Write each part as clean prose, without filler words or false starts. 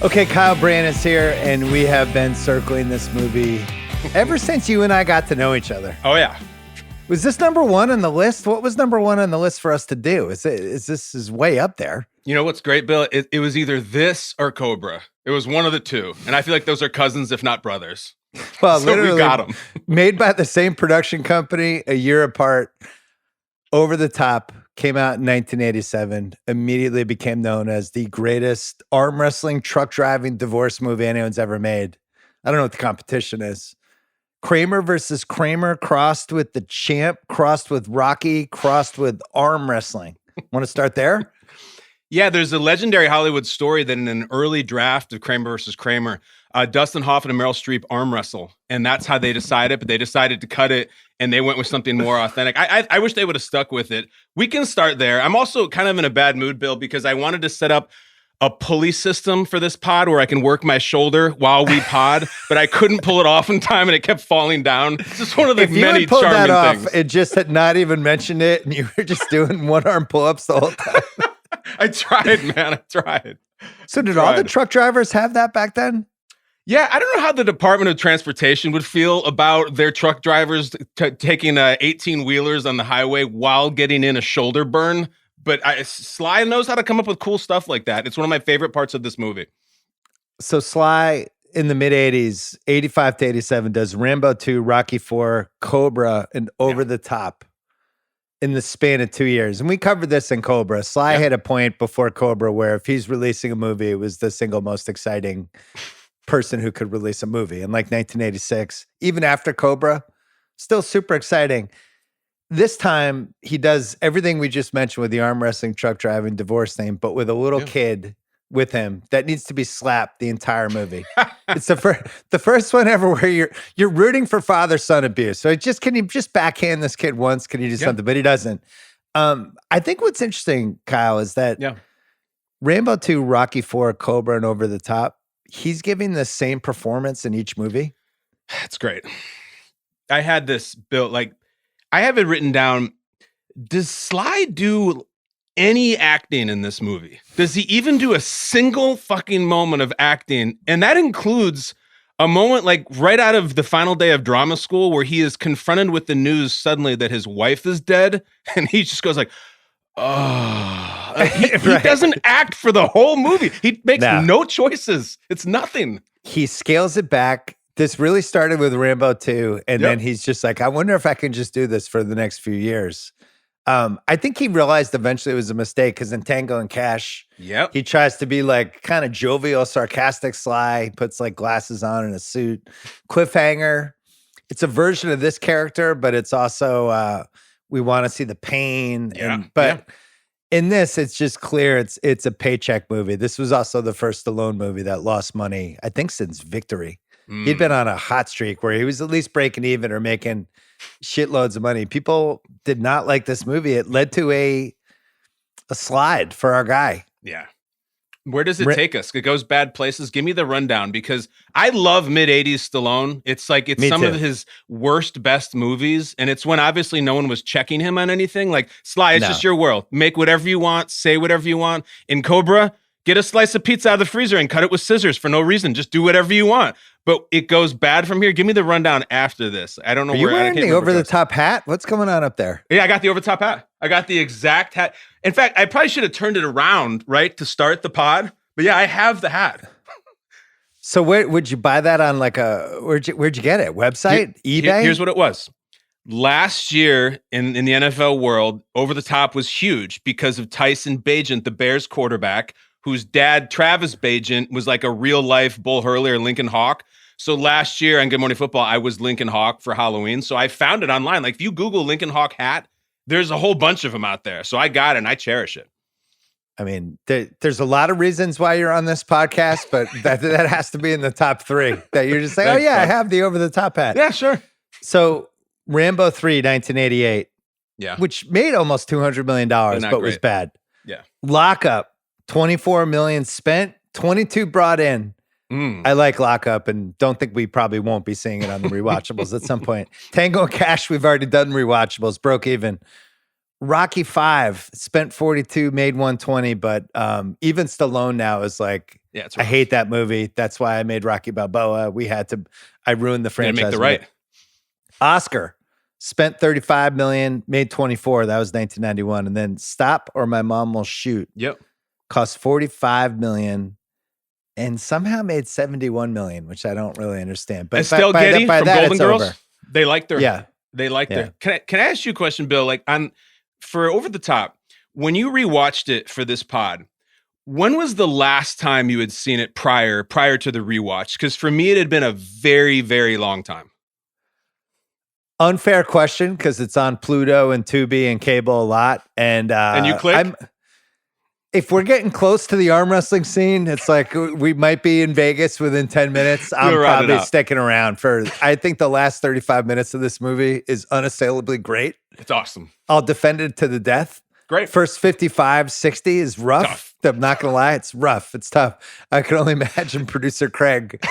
Okay, Kyle Brandt is here, and we have been circling this movie ever since you and I got to know each other. Oh, yeah. Was this number one on the list? What was number one on the list for us to do? This is way up there? You know what's great, Bill? It was either this or Cobra. It was one of the two. And I feel like those are cousins, if not brothers. Well, so literally we got them. Made by the same production company, a year apart. Over the Top came out in 1987, immediately became known as the greatest arm wrestling, truck driving divorce movie anyone's ever made. I don't know what the competition is. Kramer versus Kramer crossed with the Champ, crossed with Rocky, crossed with arm wrestling. Want to start there? Yeah, there's a legendary Hollywood story that in an early draft of Kramer versus Kramer, Dustin Hoffman and Meryl Streep arm wrestle. And that's how they decided, but they decided to cut it and they went with something more authentic. I wish they would have stuck with it. We can start there. I'm also kind of in a bad mood, Bill, because I wanted to set up a pulley system for this pod where I can work my shoulder while we pod, but I couldn't pull it off in time and it kept falling down. It's just one of the many charming things. It just had not even mentioned it and you were just doing one arm pull-ups the whole time. I tried, man. I tried. So did all the truck drivers have that back then? Yeah, I don't know how the Department of Transportation would feel about their truck drivers taking 18-wheelers on the highway while getting in a shoulder burn. But Sly knows how to come up with cool stuff like that. It's one of my favorite parts of this movie. So Sly, in the mid-'80s, 85 to 87, does Rambo 2, Rocky 4, Cobra, and Over the Top in the span of 2 years. And we covered this in Cobra. Sly had a point before Cobra where if he's releasing a movie, it was the single most exciting person who could release a movie. And like 1986, even after Cobra, still super exciting. This time, he does everything we just mentioned with the arm wrestling, truck driving, divorce thing, but with a little kid with him that needs to be slapped the entire movie. It's the first one ever where you're rooting for father-son abuse. So can you just backhand this kid once? Can you do something? But he doesn't. I think what's interesting, Kyle, is that Rambo 2, Rocky 4, Cobra, and Over the Top, he's giving the same performance in each movie. That's great. I had this built I have it written down. Does Sly do any acting in this movie? Does he even do a single fucking moment of acting? And that includes a moment like right out of the final day of drama school where he is confronted with the news suddenly that his wife is dead. And he just goes like, oh, he doesn't act for the whole movie. He makes no choices. It's nothing. He scales it back. This really started with Rambo 2, and then he's just like, I wonder if I can just do this for the next few years. I think he realized eventually it was a mistake because in Tango and Cash, he tries to be like kind of jovial, sarcastic Sly, puts like glasses on and a suit. Cliffhanger, it's a version of this character, but it's also, we want to see the pain. In this, it's just clear it's a paycheck movie. This was also the first Stallone movie that lost money, I think since Victory. He'd been on a hot streak where he was at least breaking even or making shitloads of money. People did not like this movie. It led to a slide for our guy. Yeah. Where does it take us? It goes bad places. Give me the rundown because I love mid-'80s Stallone. It's like it's some of his worst, best movies. And it's when obviously no one was checking him on anything. Like, Sly, it's just your world. Make whatever you want. Say whatever you want. In Cobra, get a slice of pizza out of the freezer and cut it with scissors for no reason. Just do whatever you want. But it goes bad from here. Give me the rundown after this. I don't know where you wearing the over-the-top hat? What's going on up there? Yeah, I got the over-the-top hat. I got the exact hat. In fact, I probably should have turned it around, right, to start the pod. But yeah, I have the hat. So where would you buy that on where'd you get it? Website? eBay? Here's what it was. Last year in the NFL world, Over the Top was huge because of Tyson Bagent, the Bears quarterback, whose dad, Travis Bagent, was like a real-life Bull Hurley or Lincoln Hawk. So last year on Good Morning Football, I was Lincoln Hawk for Halloween. So I found it online. Like if you Google Lincoln Hawk hat, there's a whole bunch of them out there. So I got it and I cherish it. I mean, there's a lot of reasons why you're on this podcast, but that has to be in the top three. That you're just saying, I have the over-the-top hat. Yeah, sure. So Rambo 3, 1988, which made almost $200 million, but was bad. Yeah. Lockup, 24 million spent, 22 brought in. I like Lockup and don't think we probably won't be seeing it on the Rewatchables at some point. Tango and Cash, we've already done Rewatchables, broke even. Rocky 5 spent 42, made 120, but even Stallone now is like, Yeah, it's I rough. hate that movie. That's why I made Rocky Balboa. I ruined the franchise. Make the right. Oscar spent 35 million, made 24. That was 1991. And then Stop or My Mom Will Shoot. Yep. Cost 45 million and somehow made 71 million, which I don't really understand. But Estelle Getty from Golden Girls, over. They liked their. Yeah. They liked their. Can I ask you a question, Bill? Like for Over the Top, when you rewatched it for this pod, when was the last time you had seen it prior to the rewatch? Because for me, it had been a very, very long time. Unfair question because it's on Pluto and Tubi and cable a lot. And you click? If we're getting close to the arm wrestling scene, it's like we might be in Vegas within 10 minutes. I'm probably sticking around I think the last 35 minutes of this movie is unassailably great. It's awesome. I'll defend it to the death. Great. First 55, 60 is rough. Tough. I'm not going to lie. It's rough. It's tough. I can only imagine producer Craig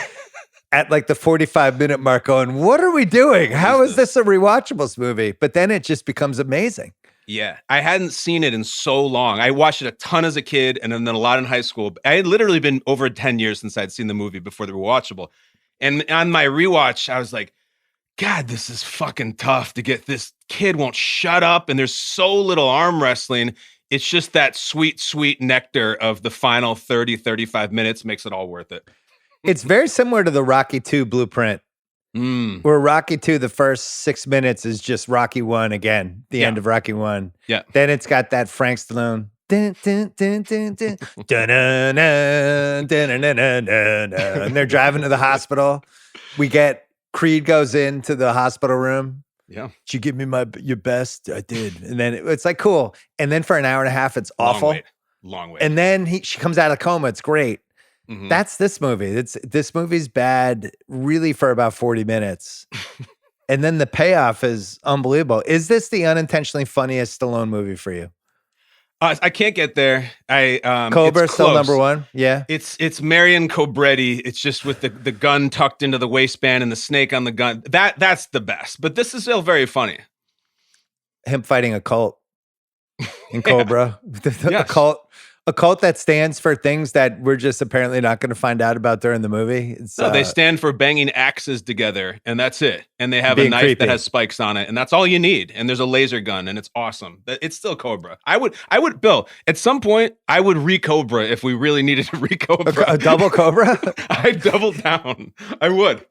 at like the 45-minute mark going, what are we doing? How is this a Rewatchables movie? But then it just becomes amazing. Yeah, I hadn't seen it in so long. I watched it a ton as a kid and then a lot in high school. I had literally been over 10 years since I'd seen the movie before the Rewatchable. And on my rewatch, I was like, God, this is fucking tough to get. This kid won't shut up. And there's so little arm wrestling. It's just that sweet, sweet nectar of the final 30, 35 minutes makes it all worth it. It's very similar to the Rocky II blueprint. Where Rocky 2, the first 6 minutes is just Rocky 1 again, the end of Rocky 1. Yeah. Then it's got that Frank Stallone. Dun, dun, dun, dun, dun, dun, dun, dun, dun, dun, dun, dun, and they're driving to the hospital. We get Creed goes into the hospital room. Yeah. Did you give me your best? I did. And then it's like, cool. And then for an hour and a half, it's awful. Long wait. And then she comes out of coma. It's great. Mm-hmm. That's this movie. This movie's bad really for about 40 minutes. And then the payoff is unbelievable. Is this the unintentionally funniest Stallone movie for you? I can't get there. Cobra still number one. Yeah. It's Marion Cobretti. It's just with the gun tucked into the waistband and the snake on the gun. That's the best. But this is still very funny. Him fighting a cult in Cobra. A cult that stands for things that we're just apparently not going to find out about during the movie. They stand for banging axes together, and that's it. And they have a knife that has spikes on it, and that's all you need. And there's a laser gun, and it's awesome. It's still Cobra. I would, Bill, at some point, I would re-Cobra if we really needed to re-Cobra. A double Cobra? I'd double down. I would.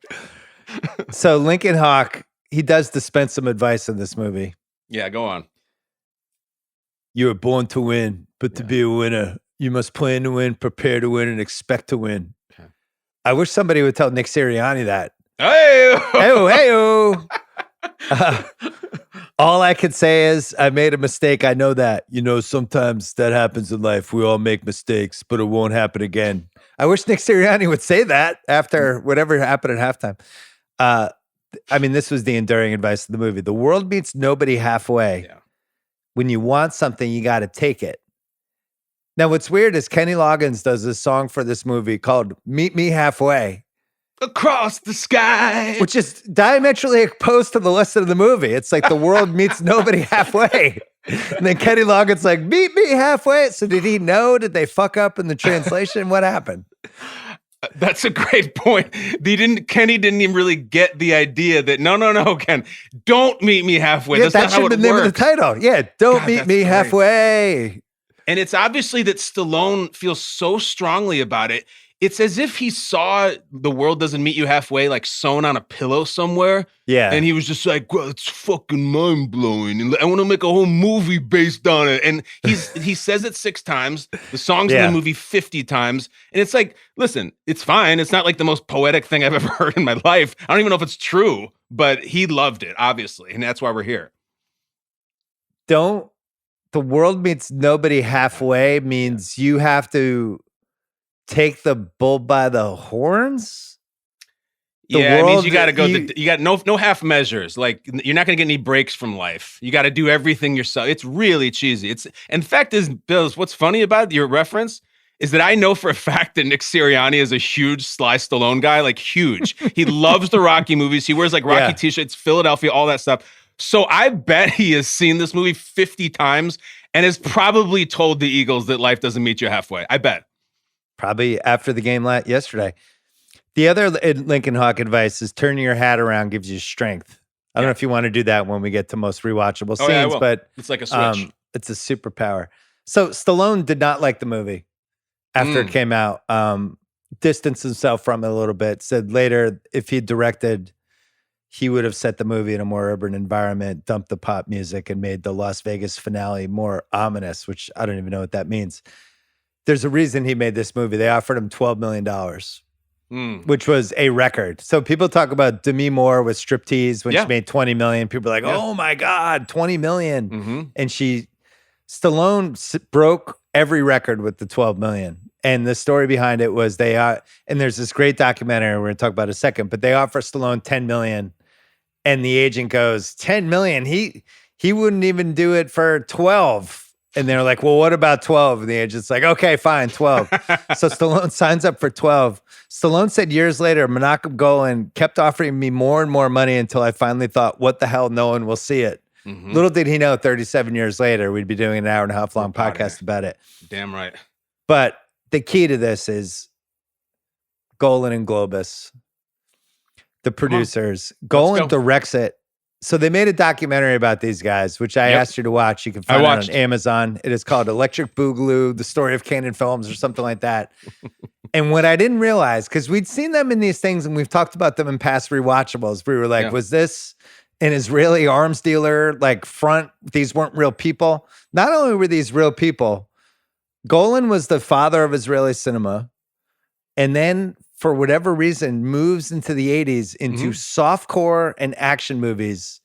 So Lincoln Hawk, he does dispense some advice in this movie. Yeah, go on. You were born to win, but to be a winner, you must plan to win, prepare to win, and expect to win. Okay. I wish somebody would tell Nick Sirianni that. Hey-o. All I could say is I made a mistake. I know that. Sometimes that happens in life. We all make mistakes, but it won't happen again. I wish Nick Sirianni would say that after whatever happened at halftime. This was the enduring advice of the movie. The world meets nobody halfway. Yeah. When you want something, you got to take it. Now, what's weird is Kenny Loggins does this song for this movie called Meet Me Halfway. Across the sky. Which is diametrically opposed to the rest of the movie. It's like the world meets nobody halfway. And then Kenny Loggins like, meet me halfway. So did he know? Did they fuck up in the translation? What happened? That's a great point. Kenny didn't even really get the idea that no, Ken, don't meet me halfway. Yeah, That's not how it works. That should have been the name of the title. Yeah, don't meet me halfway. And it's obviously that Stallone feels so strongly about it. It's as if he saw the world doesn't meet you halfway, like sewn on a pillow somewhere. Yeah. And he was just like, well, it's fucking mind-blowing. And I want to make a whole movie based on it. And he says it 6 times. The song's in the movie 50 times. And it's like, listen, it's fine. It's not like the most poetic thing I've ever heard in my life. I don't even know if it's true, but he loved it, obviously. And that's why we're here. The world meets nobody halfway means you have to take the bull by the horns. It means you got to go. You got no half measures. Like you're not going to get any breaks from life. You got to do everything yourself. It's really cheesy. In fact, Bill, what's funny about your reference is that I know for a fact that Nick Sirianni is a huge Sly Stallone guy, like huge. He loves the Rocky movies. He wears like Rocky t-shirts, Philadelphia, all that stuff. So I bet he has seen this movie 50 times and has probably told the Eagles that life doesn't meet you halfway. I bet. probably after the game yesterday. The other Lincoln Hawk advice is turning your hat around gives you strength. I don't know if you want to do that when we get to most rewatchable scenes, but it's like a switch. It's a superpower. So Stallone did not like the movie after it came out. Distanced himself from it a little bit. Said later, if he directed, he would have set the movie in a more urban environment, dumped the pop music, and made the Las Vegas finale more ominous, which I don't even know what that means. There's a reason he made this movie. They offered him $12 million, which was a record. So people talk about Demi Moore with Striptease when she made $20 million. People are like, oh my God, $20 million. And Stallone broke every record with the $12 million. And the story behind it was and there's this great documentary we're going to talk about in a second, but they offer Stallone $10 million. And the agent goes, $10 million? He wouldn't even do it for 12. And they're like, well, what about 12? And the agent's like, okay, fine, 12. So Stallone signs up for 12. Stallone said years later, Menachem Golan kept offering me more and more money until I finally thought, what the hell, no one will see it. Little did he know 37 years later, we'd be doing an hour and a half long podcast about it. Damn right. But the key to this is Golan and Globus, the producers. Golan directs it. So they made a documentary about these guys, which I asked you to watch. You can find it on Amazon. It is called Electric Boogaloo, The Story of Cannon Films or something like that. And what I didn't realize, because we'd seen them in these things and we've talked about them in past rewatchables, we were like, was this an Israeli arms dealer, like front? These weren't real people. Not only were these real people, Golan was the father of Israeli cinema. And then for whatever reason, moves into the 80s into softcore and action movies.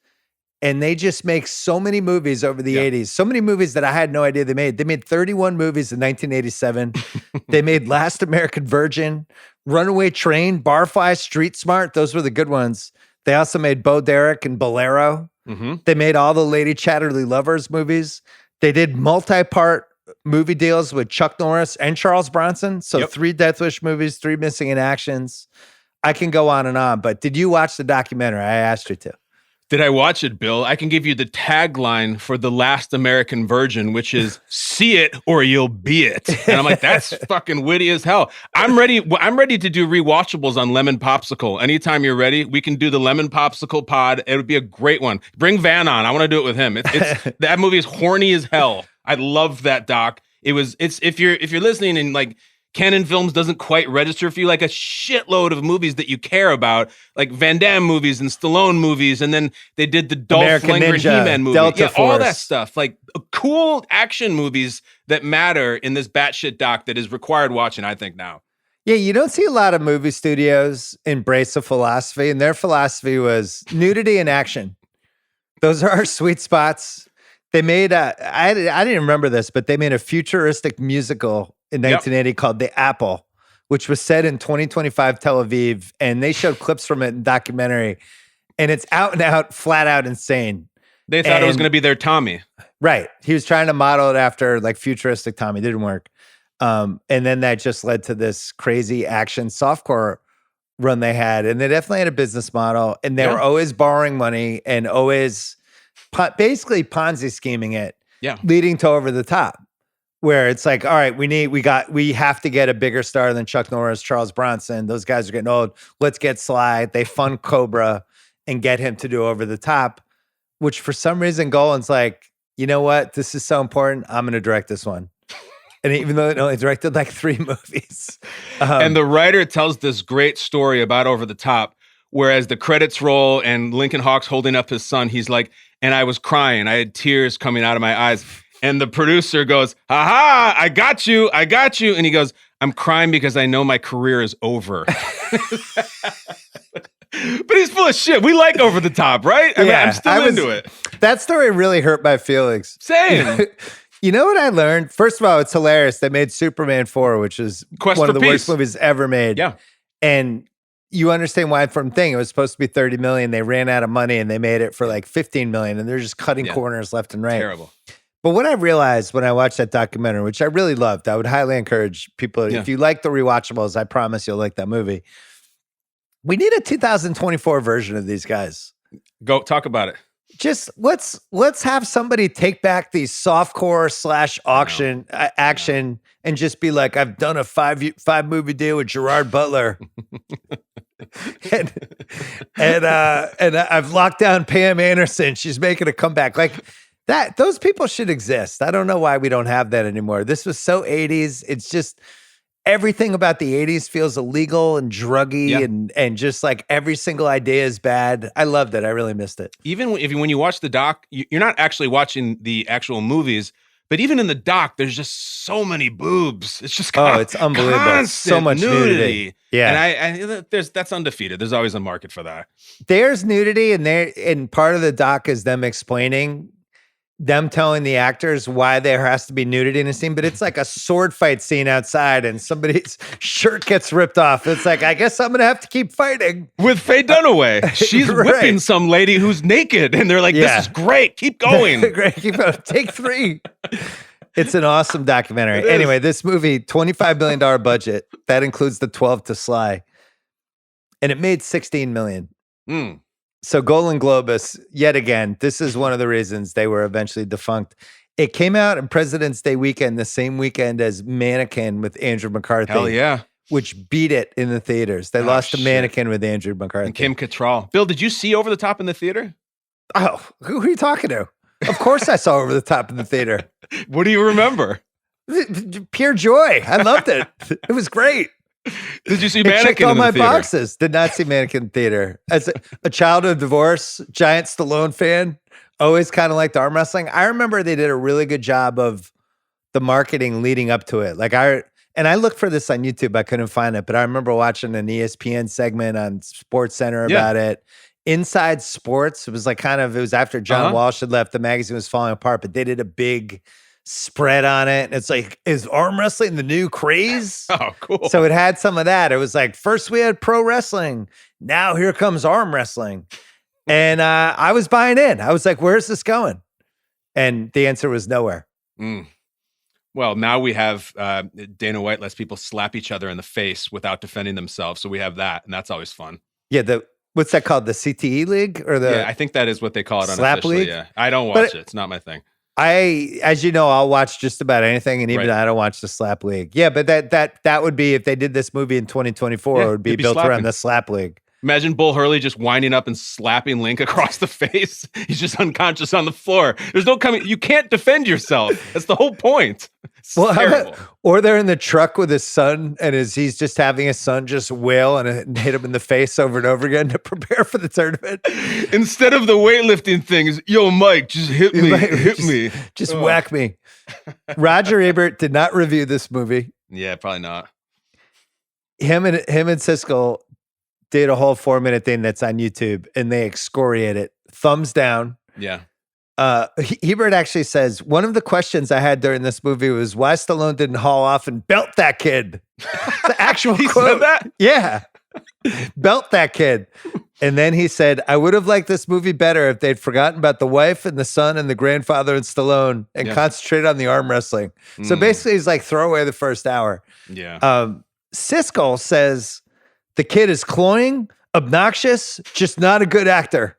And they just make so many movies over the 80s. So many movies that I had no idea they made. They made 31 movies in 1987. They made Last American Virgin, Runaway Train, Barfly, Street Smart. Those were the good ones. They also made Bo Derek and Bolero. They made all the Lady Chatterley Lovers movies. They did multi-part movie deals with Chuck Norris and Charles Bronson. So 3 Death Wish movies, 3 Missing in Actions. I can go on, but did you watch the documentary? I asked you to. Did I watch it, Bill? I can give you the tagline for The Last American Virgin, which is "See it or you'll be it." And I'm like, that's fucking witty as hell. I'm ready to do rewatchables on Lemon Popsicle. Anytime you're ready, we can do the Lemon Popsicle pod. It would be a great one. Bring Van on. I want to do it with him. It's that movie is horny as hell. I loved that doc. It's if you're listening and like Canon Films doesn't quite register for you, like a shitload of movies that you care about, like Van Damme movies and Stallone movies, and then they did the Dolph Lundgren He-Man movie, Delta Force. all that stuff, like cool action movies that matter in this batshit doc that is required watching, I think now. Yeah, you don't see a lot of movie studios embrace a philosophy, and their philosophy was nudity and action. Those are our sweet spots. They made I didn't remember this, but they made a futuristic musical in 1980 called The Apple, which was set in 2025 Tel Aviv. And they showed clips from it in documentary. And it's out and out, flat out insane. They thought it was going to be their Tommy. Right. He was trying to model it after like futuristic Tommy. It didn't work. And then that just led to this crazy action softcore run they had. And they definitely had a business model. And they were always borrowing money and always basically Ponzi scheming it, leading to Over the Top, where it's like, all right, we have to get a bigger star than Chuck Norris, Charles Bronson. Those guys are getting old. Let's get Sly. They fund Cobra and get him to do Over the Top, which for some reason Golan's like, you know what? This is so important. I'm going to direct this one. And even though it only directed like 3 movies. And the writer tells this great story about Over the Top, whereas the credits roll and Lincoln Hawk's holding up his son, he's like, and I was crying. I had tears coming out of my eyes. And the producer goes, aha, I got you. And he goes, I'm crying because I know my career is over. But he's full of shit. We like Over the Top, right? I mean, I'm still into it. That story really hurt my feelings. Same. You know what I learned? First of all, it's hilarious. They made Superman 4, which is one of the worst movies ever made. Yeah. And you understand why from thing. It was supposed to be 30 million. They ran out of money and they made it for like 15 million. And they're just cutting corners left and right. Terrible. But what I realized when I watched that documentary, which I really loved, I would highly encourage people, if you like the rewatchables, I promise you'll like that movie. We need a 2024 version of these guys. Go talk about it. Just let's have somebody take back these softcore / auction action and just be like, I've done a five movie deal with Gerard Butler, and I've locked down Pam Anderson. She's making a comeback. Like that. Those people should exist. I don't know why we don't have that anymore. This was so 80s. It's just everything about the 80s feels illegal and druggy and just like every single idea is bad. I loved it. I really missed it. Even when you watch the doc, you're not actually watching the actual movies, but even in the doc, there's just so many boobs. It's just it's unbelievable. So much nudity. Yeah, and that's undefeated. There's always a market for that. There's nudity, and part of the doc is them explaining. Them telling the actors why there has to be nudity in a scene, but it's like a sword fight scene outside and somebody's shirt gets ripped off. It's like, I guess I'm going to have to keep fighting. With Faye Dunaway. She's whipping some lady who's naked and they're like, this is great. Keep going. Great. Keep going. Take 3. It's an awesome documentary. Anyway, this movie, $25 million budget. That includes the 12 to Sly. And it made $16 million. So Golden Globus, yet again, this is one of the reasons they were eventually defunct. It came out on President's Day weekend, the same weekend as Mannequin with Andrew McCarthy. Hell yeah. Which beat it in the theaters. They lost to Mannequin with Andrew McCarthy. And Kim Cattrall. Bill, did you see Over the Top in the theater? Oh, who are you talking to? Of course I saw Over the Top in the theater. What do you remember? Pure joy. I loved it. It was great. Did you see Mannequin in the theater? Boxes. Did not see Mannequin theater. As a child of divorce, giant Stallone fan, always kind of liked arm wrestling. I remember they did a really good job of the marketing leading up to it. I looked for this on YouTube. I couldn't find it, but I remember watching an ESPN segment on Sports Center about it. Inside Sports. It was like it was after John Walsh had left. The magazine was falling apart, but they did a big spread on it. And it's like, is arm wrestling the new craze? Oh, cool. So it had some of that. It was like, first we had pro wrestling. Now here comes arm wrestling. And I was buying in. I was like, where's this going? And the answer was nowhere. Well, now we have Dana White lets people slap each other in the face without defending themselves. So we have that. And that's always fun. Yeah. What's that called? The CTE League? Yeah, I think that is what they call it Slap unofficially. League? Yeah. I don't watch it. It's not my thing. As you know, I'll watch just about anything, and even I don't watch the Slap League. Yeah, but that would be, if they did this movie in 2024, it would be built around the Slap League. Imagine Bull Hurley just winding up and slapping Link across the face. He's just unconscious on the floor. There's no coming. You can't defend yourself. That's the whole point. Terrible. Or they're in the truck with his son, and he's just having his son just wail and hit him in the face over and over again to prepare for the tournament. Instead of the weightlifting thing, is, yo, Mike, just hit me. Just whack me. Roger Ebert did not review this movie. Yeah, probably not. Him and Siskel did a whole 4-minute thing that's on YouTube, and they excoriate it. Thumbs down. Yeah. Ebert actually says, one of the questions I had during this movie was why Stallone didn't haul off and belt that kid. The actual he quote. Said that? Yeah. Belt that kid. And then he said, I would have liked this movie better if they'd forgotten about the wife and the son and the grandfather and Stallone and concentrated on the arm wrestling. So basically he's like, throw away the first hour. Yeah. Siskel says the kid is cloying, obnoxious, just not a good actor.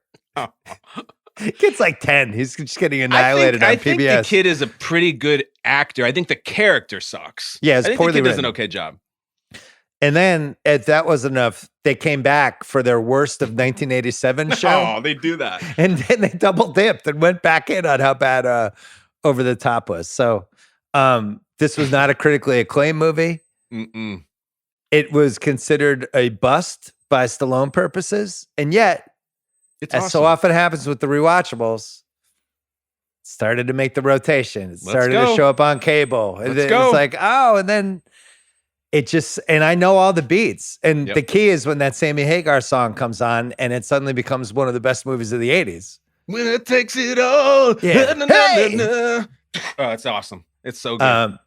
Kid's like 10. He's just getting annihilated on PBS. I think the kid is a pretty good actor. I think the character sucks. Yeah, it's I think poorly the kid does written. an okay job. And then, if that was enough, they came back for their worst of 1987 show. Oh, they do that. And then they double dipped and went back in on how bad Over the Top was. So this was not a critically acclaimed movie. It was considered a bust by Stallone purposes. And yet, as so often happens with the rewatchables, started to make the rotation. It started to show up on cable. It's like, oh, and then it just, and I know all the beats. And the key is when that Sammy Hagar song comes on and it suddenly becomes one of the best movies of the 80s. When it takes it all. Yeah. Oh, it's awesome. It's so good.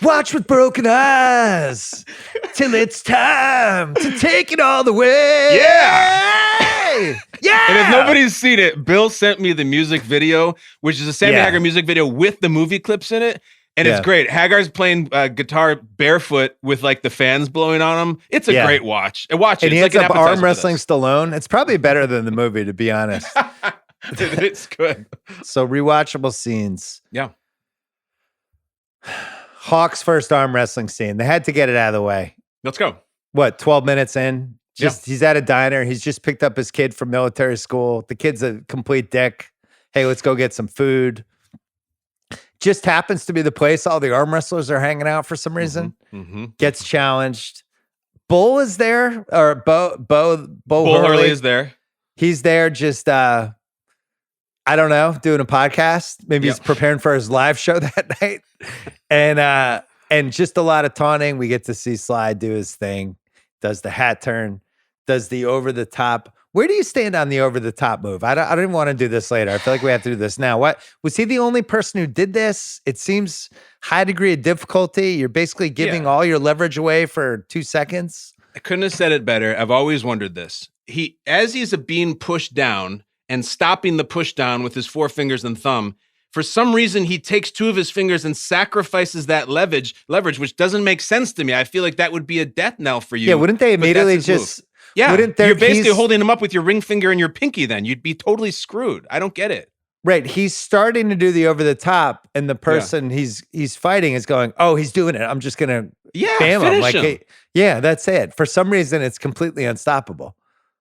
Watch with broken eyes till it's time to take it all the way. Yeah. Yeah. And if nobody's seen it, Bill sent me the music video, which is a Sammy Hagar music video with the movie clips in it. And it's great. Hagar's playing guitar barefoot with like the fans blowing on him. It's a great watch. Watch it. And he ends up arm wrestling Stallone. It's probably better than the movie, to be honest. It's good. So rewatchable scenes. Yeah. Hawk's first arm wrestling scene. They had to get it out of the way. Let's go. What, 12 minutes in? He's at a diner. He's just picked up his kid from military school. The kid's a complete dick. Hey, let's go get some food. Just happens to be the place all the arm wrestlers are hanging out for some reason. Gets challenged. Bull is there, or Bull Hurley is there. He's there just I don't know, doing a podcast. Maybe he's preparing for his live show that night. And just a lot of taunting. We get to see Sly do his thing, does the hat turn, does the over the top. Where do you stand on the over-the-top move? I don't even want to do this later. I feel like we have to do this now. What was he the only person who did this? It seems high degree of difficulty. You're basically giving all your leverage away for 2 seconds. I couldn't have said it better. I've always wondered this. As he's being pushed down and stopping the push down with his 4 fingers and thumb, for some reason he takes 2 of his fingers and sacrifices that leverage, which doesn't make sense to me. I feel like that would be a death knell for you. Yeah, wouldn't they immediately just... Move. Yeah, you're basically holding him up with your ring finger and your pinky then. You'd be totally screwed. I don't get it. Right. He's starting to do the over the top, and the person he's fighting is going, oh, he's doing it. I'm just going to bam him. Like, him. Hey, that's it. For some reason, it's completely unstoppable.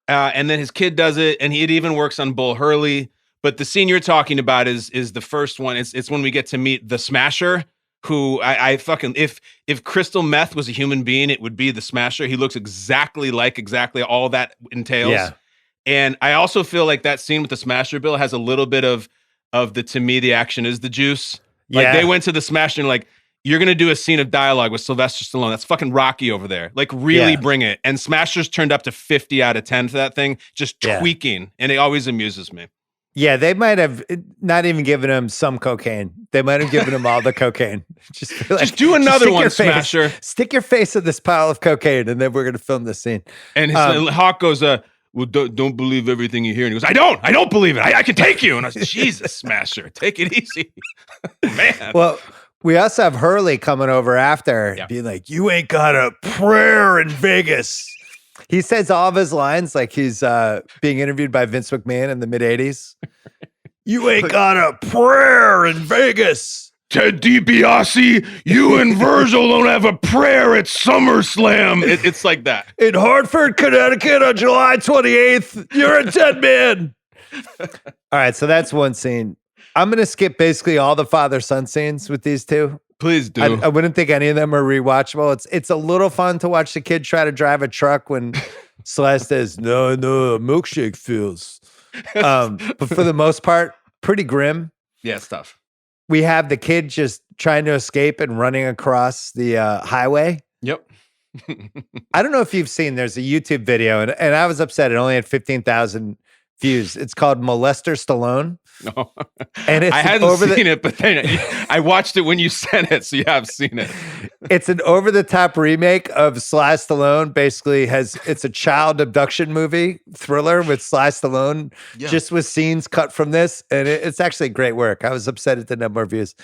And then his kid does it, and it even works on Bull Hurley. But the scene you're talking about is the first one. It's when we get to meet the Smasher, who I fucking, if Crystal Meth was a human being, it would be the Smasher. He looks exactly all that entails. Yeah. And I also feel like that scene with the Smasher, Bill, has a little bit of to me, the action is the juice. Like they went to the Smasher and like, you're going to do a scene of dialogue with Sylvester Stallone. That's fucking Rocky over there. Like really bring it. And Smasher's turned up to 50 out of 10 for that thing, just tweaking. And it always amuses me. Yeah, they might have not even given him some cocaine. They might have given him all the cocaine. Just do another one, Smasher. Stick your face in this pile of cocaine, and then we're going to film this scene. And Hawk goes, well, don't believe everything you hear. And he goes, I don't believe it. I can take you. And I was like, Jesus, Smasher, take it easy. Man. Well, we also have Hurley coming over after, being like, you ain't got a prayer in Vegas. He says all of his lines like he's being interviewed by Vince McMahon in the mid-'80s. You ain't got a prayer in Vegas. Ted DiBiase, you and Virgil don't have a prayer at SummerSlam. It's like that. In Hartford, Connecticut on July 28th, you're a dead man. All right, so that's one scene. I'm going to skip basically all the father-son scenes with these two. Please do. I wouldn't think any of them are rewatchable. It's a little fun to watch the kid try to drive a truck when Celeste says, no, a milkshake feels. But for the most part, pretty grim. Yeah, it's tough. We have the kid just trying to escape and running across the highway. Yep. I don't know if you've seen, there's a YouTube video, and I was upset. It only had 15,000 views. It's called Molester Stallone. No, and it's I hadn't seen it, but then I watched it when you sent it, so yeah, I've seen it. It's an over-the-top remake of Sly Stallone. Basically, it's a child abduction movie thriller with Sly Stallone, just with scenes cut from this, and it's actually great work. I was upset it didn't have more views.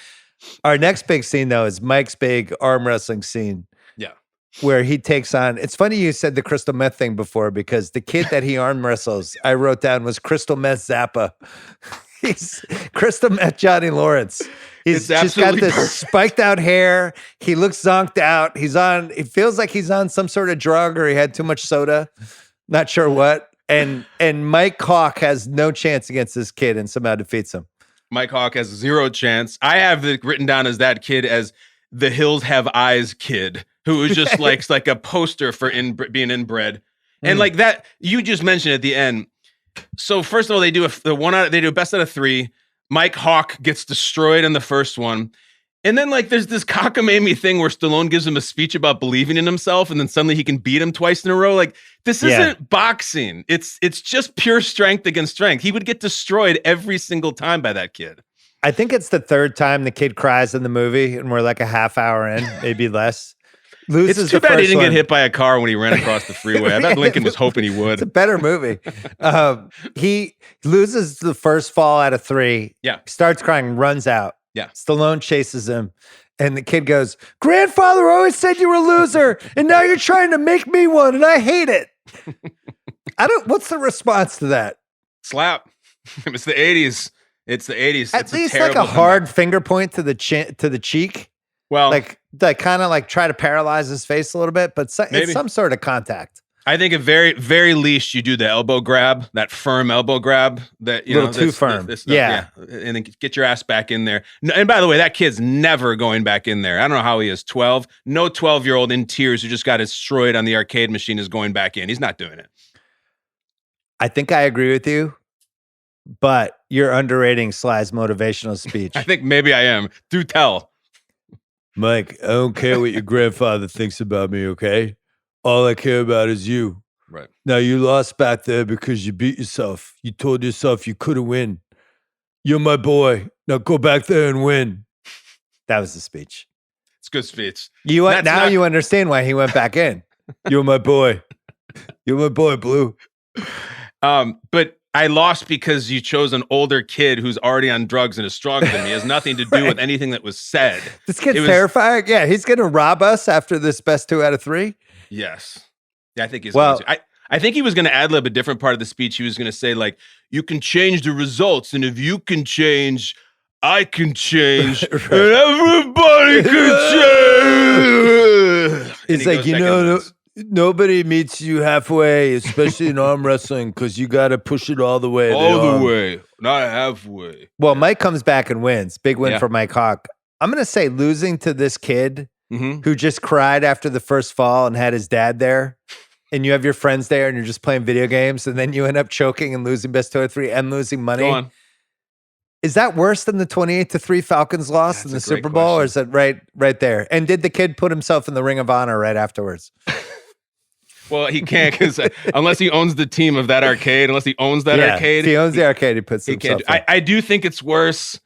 Our next big scene, though, is Mike's big arm wrestling scene. Yeah. Where he takes on, it's funny you said the crystal meth thing before, because the kid that he arm wrestles, I wrote down, was crystal meth Zappa. He's crystal meth Johnny Lawrence. He's just got this spiked out hair. He looks zonked out. It feels like he's on some sort of drug, or he had too much soda. Not sure what. And Mike Hawk has no chance against this kid and somehow defeats him. Mike Hawk has zero chance. I have it written down as that kid as the Hills Have Eyes kid, who is just like a poster for being inbred. And like that, you just mentioned at the end. So first of all, they do a best out of 3. Mike Hawk gets destroyed in the first one. And then like there's this cockamamie thing where Stallone gives him a speech about believing in himself, and then suddenly he can beat him twice in a row. Like this isn't boxing. It's just pure strength against strength. He would get destroyed every single time by that kid. I think it's the 3rd time the kid cries in the movie, and we're like a half hour in, maybe less. It's too bad he didn't get hit by a car when he ran across the freeway. I bet Lincoln was hoping he would. It's a better movie. He loses the first fall out of 3. Yeah. Starts crying, runs out. Yeah. Stallone chases him. And the kid goes, grandfather always said you were a loser, and now you're trying to make me one, and I hate it. What's the response to that? Slap. It's the 80s. It's the 80s. At least like a hard finger point to the cheek. Well, like kind of like try to paralyze his face a little bit, but it's some sort of contact. I think at very, very least you do the elbow grab, that firm elbow grab. That you know, too firm. Yeah, and then get your ass back in there. And by the way, that kid's never going back in there. I don't know how he is. 12. No 12-year-old in tears who just got destroyed on the arcade machine is going back in. He's not doing it. I think I agree with you, but you're underrating Sly's motivational speech. I think maybe I am. Do tell. Mike, I don't care what your grandfather thinks about me, okay? All I care about is you. Right. Now, you lost back there because you beat yourself. You told yourself you couldn't win. You're my boy. Now go back there and win. That was the speech. It's a good speech. You understand why he went back in. You're my boy. You're my boy, Blue. But I lost because you chose an older kid who's already on drugs and is stronger than me. It has nothing to do with anything that was said. This kid's terrifying. Yeah, he's going to rob us after this best 2 out of 3. Yes. Yeah, I think he's going to. I think he was going to ad-lib a different part of the speech. He was going to say, like, you can change the results, and if you can change, I can change, and everybody can change. It's like, nobody meets you halfway, especially in arm wrestling, because you got to push it all the way. All the way, not halfway. Well, Mike comes back and wins. Big win for Mike Hawk. I'm going to say losing to this kid who just cried after the first fall and had his dad there, and you have your friends there and you're just playing video games, and then you end up choking and losing best 2 out of 3 and losing money. Go on. Is that worse than the 28-3 Falcons loss in the Super Bowl, or is it right there? And did the kid put himself in the Ring of Honor right afterwards? Well, he can't, because unless he owns the team of that arcade, unless he owns that arcade. If he owns the arcade, he puts himself in. I do think it's worse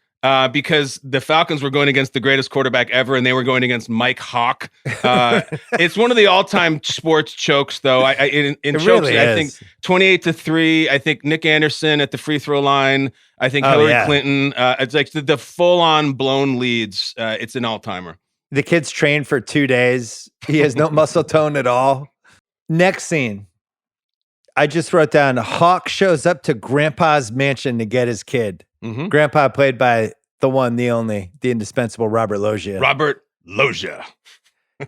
because the Falcons were going against the greatest quarterback ever, and they were going against Mike Hawk. It's one of the all-time sports chokes, though. In chokes, really I think 28-3. I think Nick Anderson at the free throw line. I think Hillary Clinton. It's like the full-on blown leads. It's an all-timer. The kid's trained for 2 days. He has no muscle tone at all. Next scene. I just wrote down, Hawk shows up to Grandpa's mansion to get his kid. Mm-hmm. Grandpa played by the one, the only, the indispensable Robert Loggia. Robert Loggia.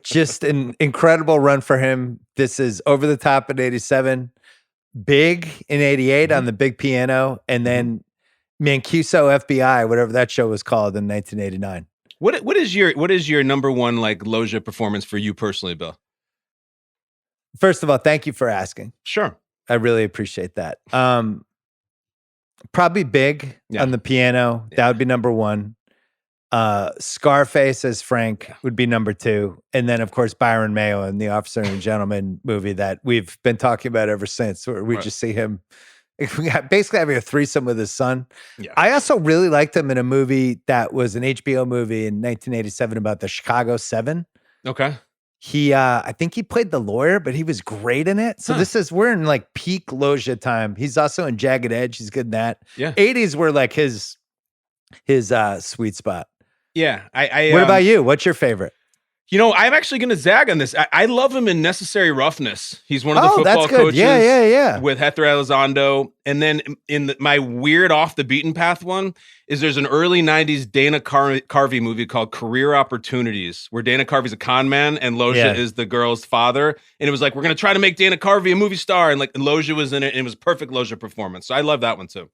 Just an incredible run for him. This is Over the Top in 87, Big in 88 on the big piano, and then Mancuso FBI, whatever that show was called, in 1989. What is your number one like Loggia performance for you personally, Bill? First of all, thank you for asking. Sure. I really appreciate that. Probably Big on the piano. That would be number one. Scarface as Frank would be number 2. And then, of course, Byron Mayo in the Officer and Gentleman movie that we've been talking about ever since, where we just see him basically having a threesome with his son. Yeah. I also really liked him in a movie that was an HBO movie in 1987 about the Chicago 7. Okay. I think he played the lawyer, but he was great in it. So we're in like peak Loggia time. He's also in Jagged Edge. He's good in that. Yeah. 80s were like his sweet spot. Yeah. What about you? What's your favorite? You know, I'm actually going to zag on this. I love him in Necessary Roughness. He's one of the football coaches with Heather Elizondo. And then in my weird off the beaten path one is there's an early 90s Dana Carvey movie called Career Opportunities, where Dana Carvey's a con man and Loggia is the girl's father. And it was like, we're going to try to make Dana Carvey a movie star. And Loggia was in it, and it was a perfect Loggia performance. So I love that one too.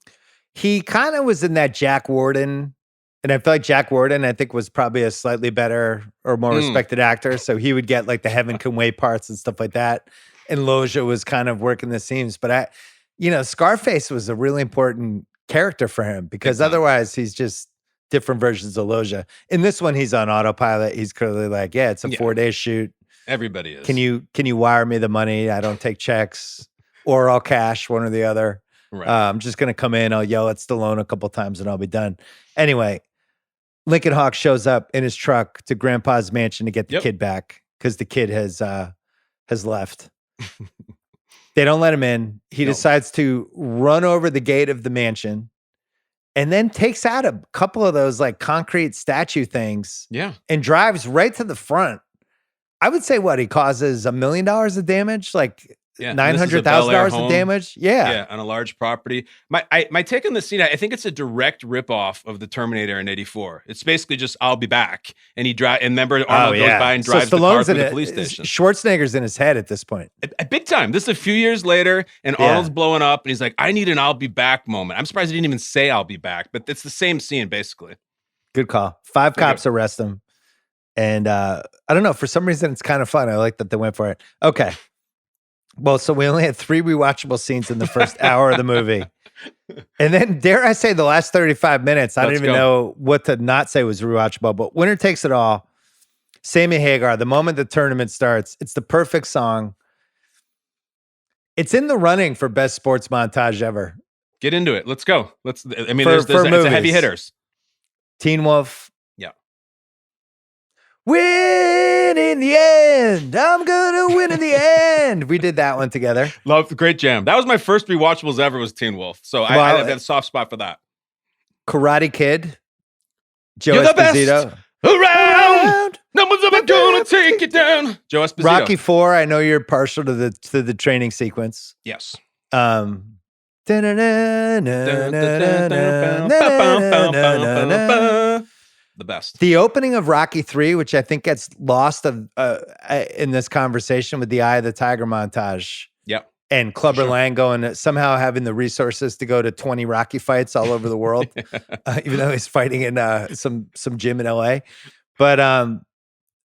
He kind of was in that Jack Warden. And I feel like Jack Warden, I think, was probably a slightly better or more respected actor. So he would get like the Heaven Can Wait parts and stuff like that. And Loggia was kind of working the seams. But Scarface was a really important character for him because otherwise he's just different versions of Loggia. In this one, he's on autopilot. He's clearly like, it's a 4-day shoot. Everybody is. Can you wire me the money? I don't take checks or I'll cash, one or the other. Right. I'm just going to come in. I'll yell at Stallone a couple times and I'll be done. Anyway. Lincoln Hawk shows up in his truck to Grandpa's mansion to get the kid back because the kid has left. They don't let him in. He decides to run over the gate of the mansion and then takes out a couple of those like concrete statue things. Yeah. And drives right to the front. I would say what he causes $1 million of damage, like $900,000 of damage. Yeah, on a large property. My take on the scene, I think it's a direct ripoff of the Terminator in '84. It's basically just "I'll be back," and he drive. And remember, Arnold goes by and drives the car through the police station. Schwarzenegger's in his head at this point. Big time. This is a few years later, and Arnold's blowing up, and he's like, "I need an I'll be back moment." I'm surprised he didn't even say "I'll be back," but it's the same scene basically. Good call. 5 cops arrest him. And I don't know, for some reason, it's kind of fun. I like that they went for it. Okay. Well, so we only had 3 rewatchable scenes in the first hour of the movie. And then, dare I say, the last 35 minutes, I don't even know what to not say was rewatchable, but Winner Takes It All, Sammy Hagar, the moment the tournament starts, it's the perfect song. It's in the running for best sports montage ever. Get into it. Let's go. There's it's a heavy hitters. Teen Wolf. Yeah. Win in the end. I'm gonna win in the end. We did that one together. Love, great jam. That was my first rewatchables ever. Was Teen Wolf. So I have a soft spot for that. Karate Kid. Joe You're Esposito. The best around. No one's ever gonna take you down. Joe Esposito. Rocky IV. I know you're partial to the training sequence. Yes. The best. The opening of Rocky III, which I think gets lost in this conversation with the Eye of the Tiger montage. Yep. And Clubber Lang going, somehow having the resources to go to 20 Rocky fights all over the world, even though he's fighting in some gym in LA. But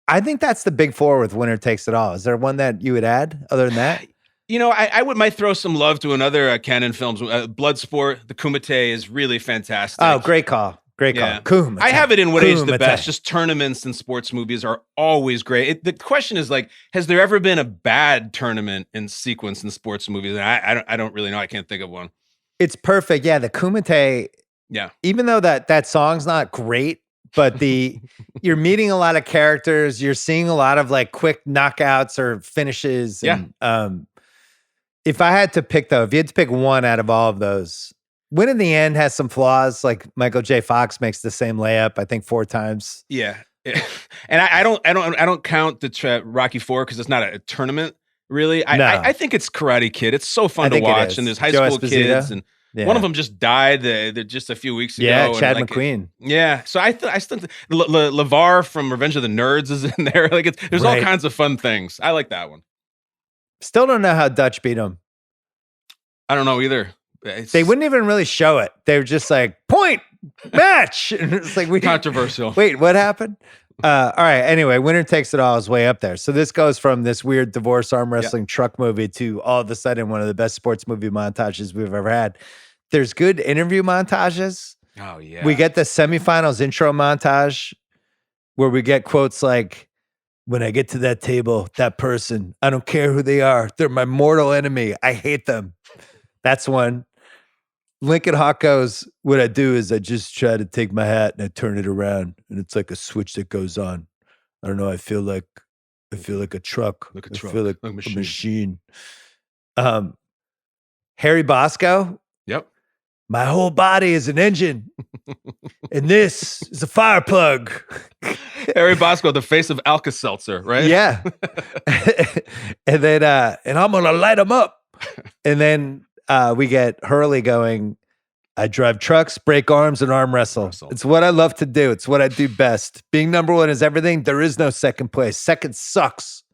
I think that's the big four with Winner Takes It All. Is there one that you would add other than that? You know, I might throw some love to another Cannon films. Bloodsport, the Kumite is really fantastic. Oh, great call. Great call. Yeah. Kumite. I have it in what is the best. Just tournaments and sports movies are always great. The question is like, has there ever been a bad tournament in sequence in sports movies? And I don't really know. I can't think of one. It's perfect. Yeah, the Kumite. Yeah. Even though that song's not great, but you're meeting a lot of characters. You're seeing a lot of like quick knockouts or finishes. And, if I had to pick though, if you had to pick one out of all of those, Win in the End has some flaws. Like Michael J. Fox makes the same layup, I think 4 times. Yeah. And I don't count the Rocky IV because it's not a tournament really. I think it's Karate Kid. It's so fun to watch, and there's high school kids, and one of them just died just a few weeks ago. Yeah, Chad McQueen. Yeah, so I still LeVar from Revenge of the Nerds is in there. Like there's all kinds of fun things. I like that one. Still don't know how Dutch beat him. I don't know either. They wouldn't even really show it. They were just like, point, match. And it's like, controversial. Wait, what happened? All right. Anyway, Winner Takes It All is way up there. So this goes from this weird divorce arm wrestling truck movie to all of a sudden one of the best sports movie montages we've ever had. There's good interview montages. Oh, yeah. We get the semifinals intro montage where we get quotes like, when I get to that table, that person, I don't care who they are. They're my mortal enemy. I hate them. That's one. Lincoln Hawk goes, what I do is I just try to take my hat and I turn it around and it's like a switch that goes on. I don't know. I feel like a truck. Like a truck. I feel like a machine. Harry Bosco. Yep. My whole body is an engine and this is a fire plug. Harry Bosco, the face of Alka-Seltzer, right? Yeah. And then, and I'm going to light them up. And then we get Hurley going, I drive trucks, break arms, and arm wrestle. It's what I love to do. It's what I do best. Being number one is everything. There is no second place. Second sucks.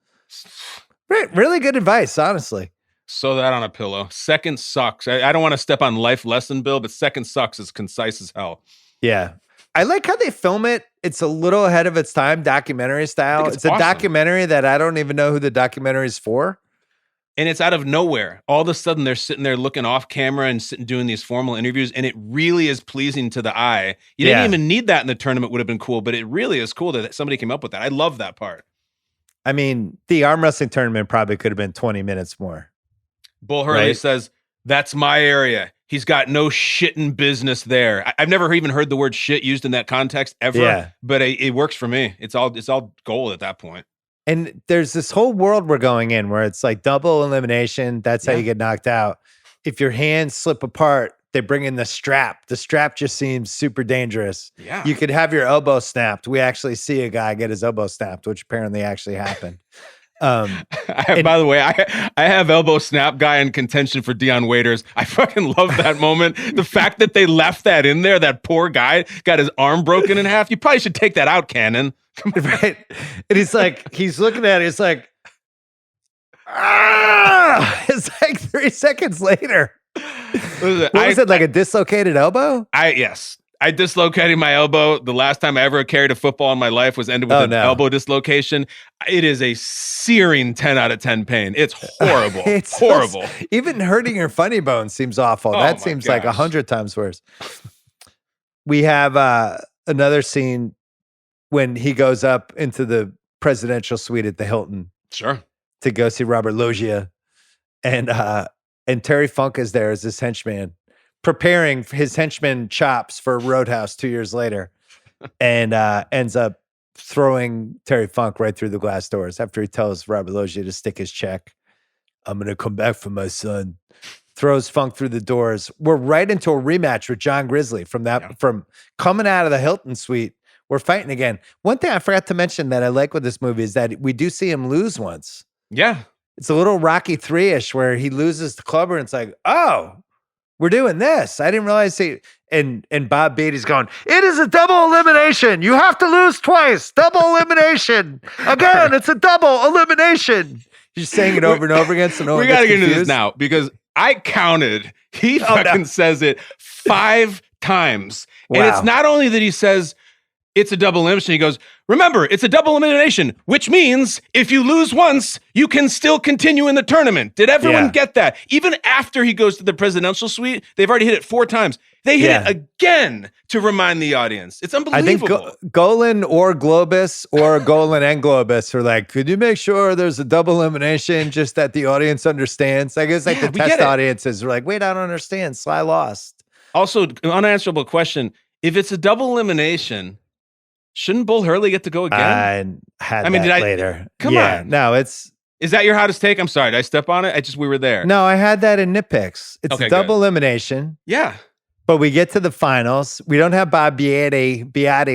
Really good advice, honestly. Sew that on a pillow. Second sucks. I don't want to step on life lesson, Bill, but second sucks is concise as hell. Yeah. I like how they film it. It's a little ahead of its time, documentary style. It's awesome. A documentary that I don't even know who the documentary is for. And it's out of nowhere. All of a sudden, they're sitting there looking off camera and sitting doing these formal interviews, and it really is pleasing to the eye. You didn't even need that in the tournament, would have been cool, but it really is cool that somebody came up with that. I love that part. I mean, the arm wrestling tournament probably could have been 20 minutes more. Bull Hurley says, that's my area. He's got no shitting business there. I've never even heard the word shit used in that context ever, but it works for me. It's all gold at that point. And there's this whole world we're going in where it's like double elimination. That's how you get knocked out. If your hands slip apart, they bring in the strap. The strap just seems super dangerous. Yeah. You could have your elbow snapped. We actually see a guy get his elbow snapped, which apparently actually happened. By the way, I have elbow snap guy in contention for Dion Waiters. I fucking love that moment. The fact that they left that in there, that poor guy got his arm broken in half. You probably should take that out, Cannon. Right. And he's looking at it. It's like, ah! It's like 3 seconds later. What was it, like a dislocated elbow? Yes. I dislocated my elbow. The last time I ever carried a football in my life was ended with an elbow dislocation. It is a searing 10 out of 10 pain. It's horrible. It's horrible. Even hurting your funny bone seems awful. That seems like 100 times worse. We have another scene when he goes up into the presidential suite at the Hilton. Sure. To go see Robert Loggia. And Terry Funk is there as his henchman, preparing his henchman chops for Roadhouse 2 years later, and ends up throwing Terry Funk right through the glass doors after he tells Robert Loggia to stick his check. I'm going to come back for my son. Throws Funk through the doors. We're right into a rematch with John Grizzly from coming out of the Hilton suite. We're fighting again. One thing I forgot to mention that I like with this movie is that we do see him lose once. Yeah. It's a little Rocky 3-ish where he loses the clubber and it's like, oh, we're doing this. I didn't realize and Bob Beatty's going, it is a double elimination. You have to lose twice. Double elimination. Again, it's a double elimination. He's saying it over and over again. So we got to get into this now because I counted. He fucking says it 5 times. Wow. And it's not only that he says it's a double elimination. He goes, remember, it's a double elimination, which means if you lose once, you can still continue in the tournament. Did everyone get that? Even after he goes to the presidential suite, they've already hit it 4 times. They hit it again to remind the audience. It's unbelievable. I think Golan or Globus or Golan and Globus are like, could you make sure there's a double elimination just that the audience understands? I guess the test audiences are like, wait, I don't understand. Sly lost. Also, unanswerable question. If it's a double elimination, shouldn't Bull Hurley get to go again? Later. Come on. No, Is that your hottest take? I'm sorry. Did I step on it? We were there. No, I had that in nitpicks. It's a double elimination. Yeah. But we get to the finals. We don't have Bob Beatty,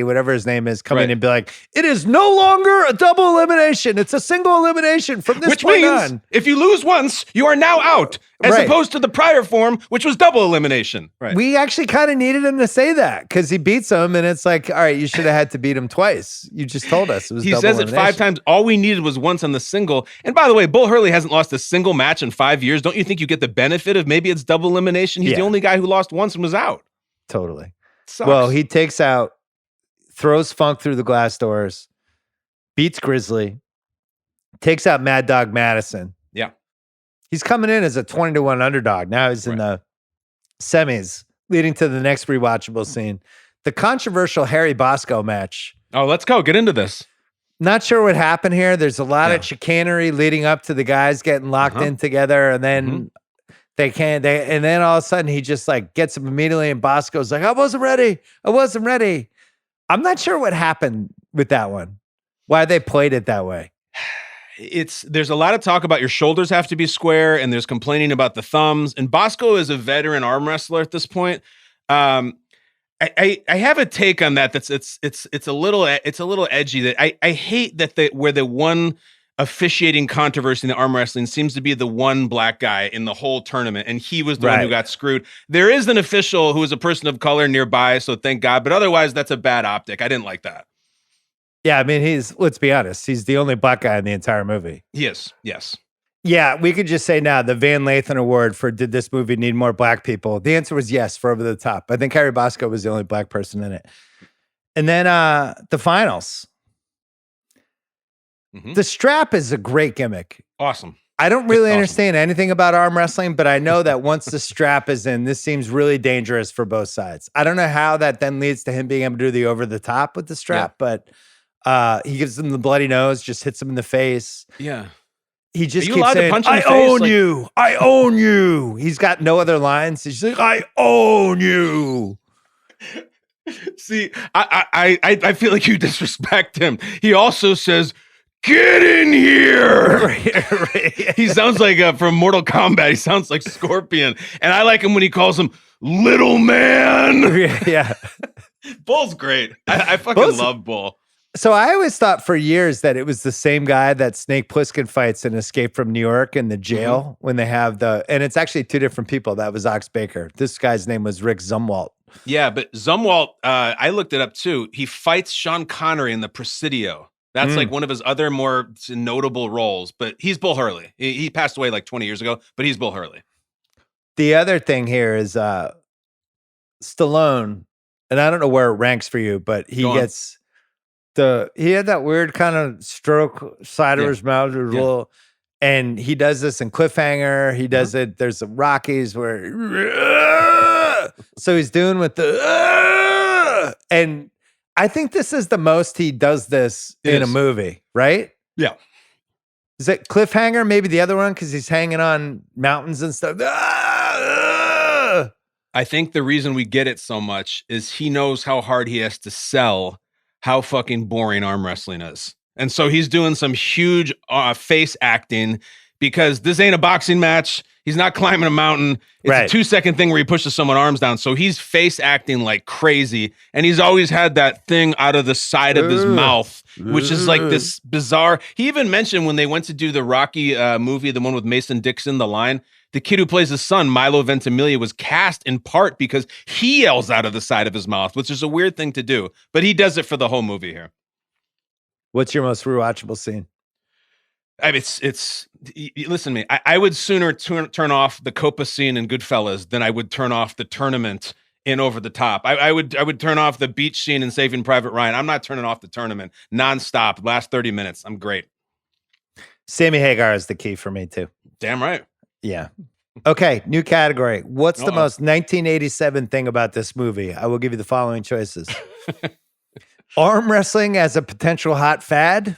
whatever his name is, come in and be like, it is no longer a double elimination. It's a single elimination from this point on. Which means if you lose once, you are now out, as opposed to the prior form, which was double elimination. Right. We actually kind of needed him to say that because he beats him, and it's like, all right, you should have had to beat him twice. You just told us it was double elimination. He says it 5 times. All we needed was once on the single. And by the way, Bull Hurley hasn't lost a single match in 5 years. Don't you think you get the benefit of maybe it's double elimination? He's the only guy who lost once and was out. Totally. Sucks. Well, he throws Funk through the glass doors, beats Grizzly, takes out Mad Dog Madison. Yeah. He's coming in as a 20-1 underdog. Now he's in the semis, leading to the next rewatchable scene. The controversial Harry Bosco match. Oh, let's go. Get into this. Not sure what happened here. There's a lot of chicanery leading up to the guys getting locked in together, and then and then all of a sudden he just gets him immediately, and Bosco's like, I wasn't ready. I'm not sure what happened with that one. Why they played it that way. There's a lot of talk about your shoulders have to be square, and there's complaining about the thumbs. And Bosco is a veteran arm wrestler at this point. I have a take on that. It's a little edgy. That I hate that where the one officiating controversy in the arm wrestling seems to be the one black guy in the whole tournament, and he was the one who got screwed. There is an official who is a person of color nearby, so thank God. But otherwise, that's a bad optic. I didn't like that. Yeah, I mean, let's be honest, he's the only black guy in the entire movie. He is, yes. Yeah, we could just say now the Van Lathan Award for did this movie need more black people? The answer was yes, for Over the Top. I think Harry Bosco was the only black person in it. And then the finals. The strap is a great gimmick. Awesome. I don't really understand anything about arm wrestling, but I know that once the strap is in, this seems really dangerous for both sides. I don't know how that then leads to him being able to do the over the top with the strap, but he gives him the bloody nose, just hits him in the face. Yeah. He just keeps saying, I own you. I own you. He's got no other lines. He's like, I own you. See, I feel like you disrespect him. He also says, get in here. Right. He sounds like from Mortal Kombat. He sounds like Scorpion. And I like him when he calls him little man. Yeah. Bull's great. I fucking love Bull. So I always thought for years that it was the same guy that Snake Plissken fights in Escape from New York in the jail when they have and it's actually two different people. That was Ox Baker. This guy's name was Rick Zumwalt. Yeah, but Zumwalt, I looked it up too. He fights Sean Connery in The Presidio. That's like one of his other more notable roles, but he's Bull Hurley. He passed away like 20 years ago, but he's Bull Hurley. The other thing here is Stallone, and I don't know where it ranks for you, but he gets he had that weird kind of stroke side of his mouth, little, and he does this in Cliffhanger. He does it. There's the Rockies where, so he's doing with the, and I think this is the most he does this in a movie, right? Yeah. Is it Cliffhanger? Maybe the other one because he's hanging on mountains and stuff. I think the reason we get it so much is he knows how hard he has to sell how fucking boring arm wrestling is. And so he's doing some huge face acting because this ain't a boxing match. He's not climbing a mountain. It's a 2-second thing where he pushes someone's arms down. So he's face acting like crazy. And he's always had that thing out of the side of his mouth, which is like this bizarre. He even mentioned when they went to do the Rocky movie, the one with Mason Dixon, The Line, the kid who plays his son, Milo Ventimiglia, was cast in part because he yells out of the side of his mouth, which is a weird thing to do. But he does it for the whole movie here. What's your most rewatchable scene? I mean, listen to me. I would sooner turn off the Copa scene in Goodfellas than I would turn off the tournament in Over the Top. I would turn off the beach scene in Saving Private Ryan. I'm not turning off the tournament nonstop. Last 30 minutes. I'm great. Sammy Hagar is the key for me too. Damn right. Yeah. Okay. New category. What's the most 1987 thing about this movie? I will give you the following choices. Arm wrestling as a potential hot fad.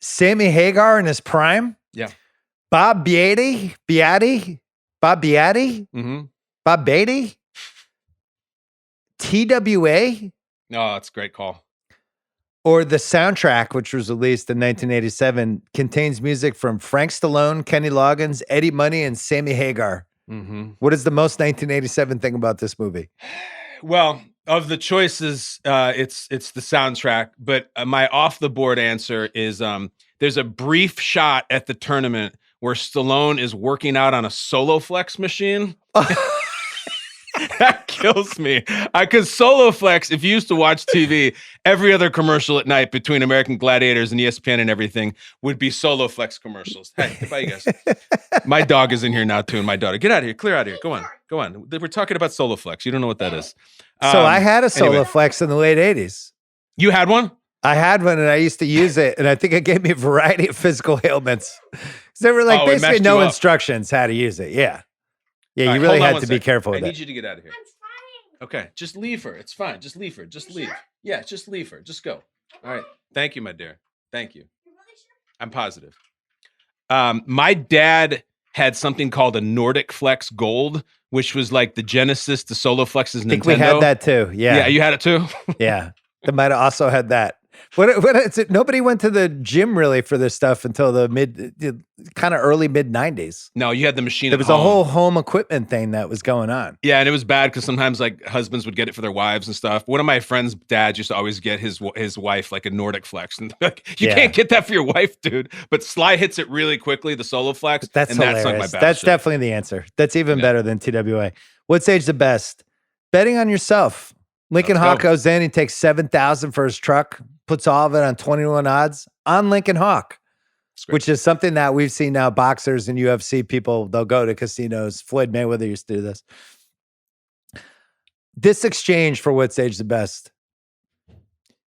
Sammy Hagar in his prime. Yeah. Bob Beatty. Bob Beatty. Bob Beatty. TWA. No, that's a great call. Or the soundtrack, which was released in 1987, contains music from Frank Stallone, Kenny Loggins, Eddie Money, and Sammy Hagar. What is the most 1987 thing about this movie? Well, of the choices, it's the soundtrack. But my off the board answer is there's a brief shot at the tournament where Stallone is working out on a solo flex machine. That kills me. Because Solo Flex, if you used to watch TV, every other commercial at night between American Gladiators and ESPN and everything would be Solo Flex commercials. Hey, goodbye, you guys. My dog is in here now, too, and my daughter. Get out of here. Clear out of here. Go on. We're talking about Solo Flex. You don't know what that is. So I had a Solo Flex in the late 80s. You had one? I had one, and I used to use it, and I think it gave me a variety of physical ailments. There were basically no instructions how to use it. Yeah. Yeah, you really had to be careful with that. I need you to get out of here. I'm trying. Okay, just leave her. It's fine. Just leave her. Just leave. Yeah, just leave her. Just go. All right. Thank you, my dear. Thank you. You're really sure? I'm positive. My dad had something called a Nordic Flex Gold, which was like the Genesis to Solo Flex's Nintendo. I think we had that too. Yeah. Yeah, you had it too? Yeah. They might have also had that. What is it? Nobody went to the gym really for this stuff until the kind of early mid 90s. No, you had the machine. There was a whole home equipment thing that was going on. Yeah, and it was bad because sometimes like husbands would get it for their wives and stuff. One of my friends' dads used to always get his wife like a Nordic Flex, and like, you can't get that for your wife, dude. But Sly hits it really quickly, the Solo Flex. That's hilarious. That's like my that's definitely the answer. That's even better than TWA. What's age the best? Betting on yourself. Lincoln Hawk goes in, he takes 7,000 for his truck, puts all of it on 21 odds on Lincoln Hawk, which is something that we've seen now. Boxers and UFC people, they'll go to casinos. Floyd Mayweather used to do this. This exchange for what's age the best.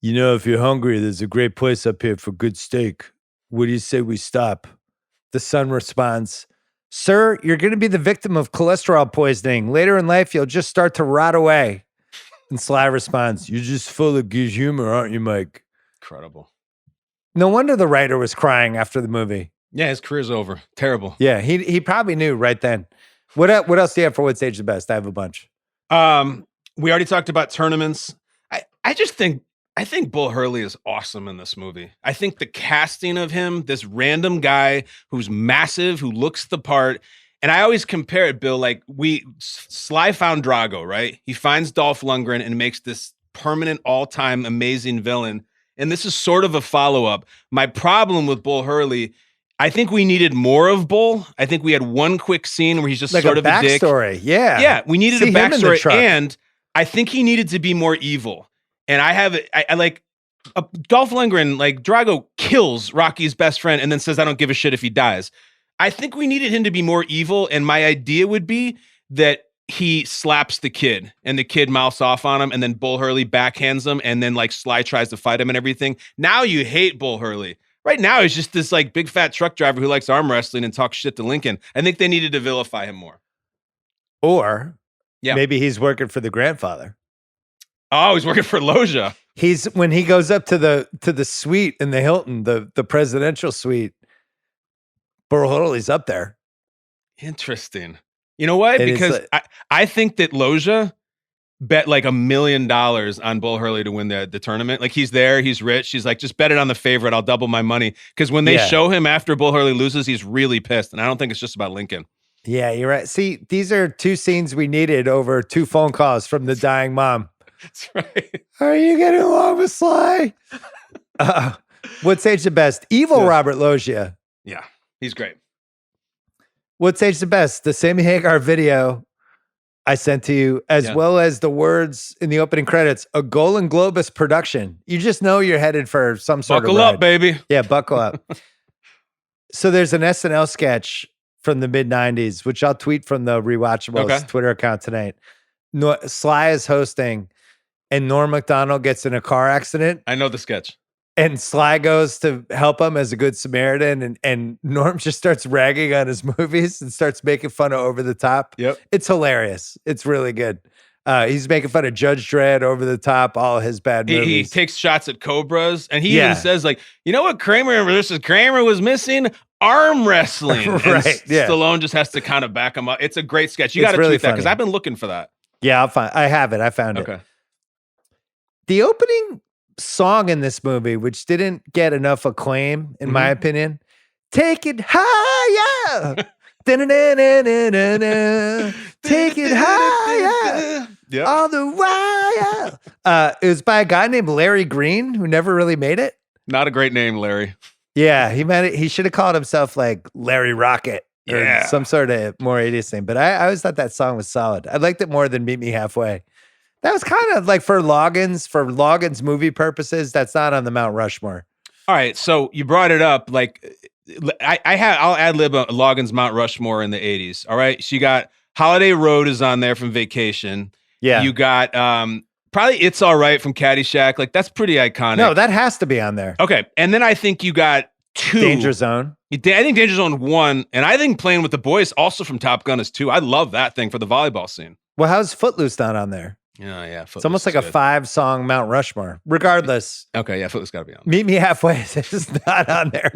You know, if you're hungry, there's a great place up here for good steak. What do you say we stop? The son responds, sir, you're going to be the victim of cholesterol poisoning. Later in life, you'll just start to rot away. And Sly responds, you're just full of good humor, aren't you, Mike? Incredible. No wonder the writer was crying after the movie. Yeah, his career's over. Terrible. Yeah, he probably knew right then. What else do you have for what's age the best? I have a bunch. We already talked about tournaments. I think Bull Hurley is awesome in this movie. I think the casting of him, this random guy who's massive, who looks the part, And I always compare it, Bill, like Sly found Drago, right? He finds Dolph Lundgren and makes this permanent all-time amazing villain. And this is sort of a follow-up. My problem with Bull Hurley, I think we needed more of Bull. I think we had one quick scene where he's just like sort of a dick. Backstory. Yeah. Yeah, we needed See a him in the backstory. truck. And I think he needed to be more evil. And I like Dolph Lundgren, like Drago kills Rocky's best friend and then says, I don't give a shit if he dies. I think we needed him to be more evil. And my idea would be that he slaps the kid and the kid mouths off on him and then Bull Hurley backhands him and then like Sly tries to fight him and everything. Now you hate Bull Hurley. Right now he's just this like big fat truck driver who likes arm wrestling and talks shit to Lincoln. I think they needed to vilify him more. Or maybe he's working for the grandfather. Oh, he's working for Loggia. When he goes up to the suite in the Hilton, the presidential suite, Bull Hurley's up there. Interesting. You know what? Because I think that Loggia bet like $1 million on Bull Hurley to win the tournament. Like he's there, he's rich. He's like, just bet it on the favorite. I'll double my money. Because when they show him after Bull Hurley loses, he's really pissed. And I don't think it's just about Lincoln. Yeah, you're right. See, these are two scenes we needed over 2 phone calls from the dying mom. That's right. Are you getting along with Sly? What's aged the best? Evil Robert Loggia. Yeah, he's great. What's aged the best? The Sammy Hagar video I sent to you, as well as the words in the opening credits, a Golden Globus production. You just know you're headed for some sort buckle of ride. up, baby. Yeah, buckle up. So there's an SNL sketch from the mid-90s, which I'll tweet from the Rewatchables Twitter account tonight. Sly is hosting, and Norm Macdonald gets in a car accident. I know the sketch. And Sly goes to help him as a good Samaritan, and Norm just starts ragging on his movies and starts making fun of Over the Top. Yep. It's hilarious. It's really good. He's making fun of Judge Dredd, Over the Top, all his bad movies. He takes shots at Cobras, and he even says, like, you know what Kramer versus Kramer was missing? Arm wrestling. Right, Stallone just has to kind of back him up. It's a great sketch. You got to tweet that because I've been looking for that. Yeah, I have it. I found it. The opening song in this movie, which didn't get enough acclaim, in my opinion, Take It Higher. Da-na-na-na-na-na. Take It Higher. On the wire. It was by a guy named Larry Green, who never really made it. Not a great name, Larry. Yeah, he should have called himself like Larry Rocket or some sort of more 80s thing. But I always thought that song was solid. I liked it more than Meet Me Halfway. That was kind of like for Loggins movie purposes, that's not on the Mount Rushmore. All right, so you brought it up. Like, I'll ad-lib a Loggins Mount Rushmore in the 80s. All right, so you got Holiday Road is on there from Vacation. Yeah, you got probably It's All Right from Caddyshack. Like, that's pretty iconic. No, that has to be on there. Okay, and then I think you got 2. Danger Zone. I think Danger Zone 1, and I think Playing with the Boys also from Top Gun is 2. I love that thing for the volleyball scene. Well, how's Footloose not on there? Yeah. It's almost like a 5-song Mount Rushmore. Regardless. Okay, yeah, Footloose got to be on. Meet Me Halfway is not on there.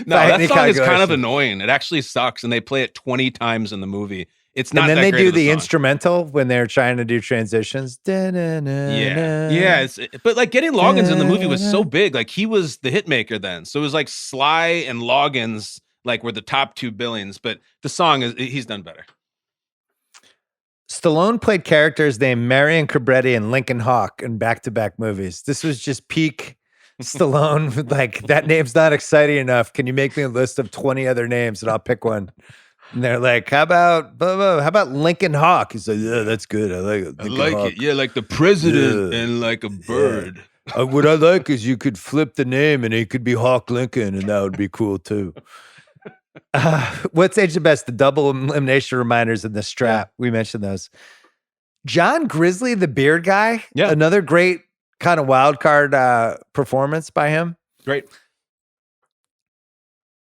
No, that song is kind of annoying. It actually sucks, and they play it 20 times in the movie. It's not. And then they do the instrumental when they're trying to do transitions. Yeah. But like getting Loggins in the movie was so big. Like he was the hit maker then. So it was like Sly and Loggins like were the top 2 billings. But the song he's done better. Stallone played characters named Marion Cobretti and Lincoln Hawk in back-to-back movies. This was just peak Stallone. Like, that name's not exciting enough. Can you make me a list of 20 other names and I'll pick one? And they're like, how about Lincoln Hawk? He's like, yeah, that's good. I like it. I like it. Yeah, like the president and like a bird. Yeah. What I like is you could flip the name and it could be Hawk Lincoln, and that would be cool too. What's aged the best? The double elimination reminders and the strap. Yeah. We mentioned those. John Grizzly, the beard guy. Yeah. Another great kind of wild card performance by him. Great.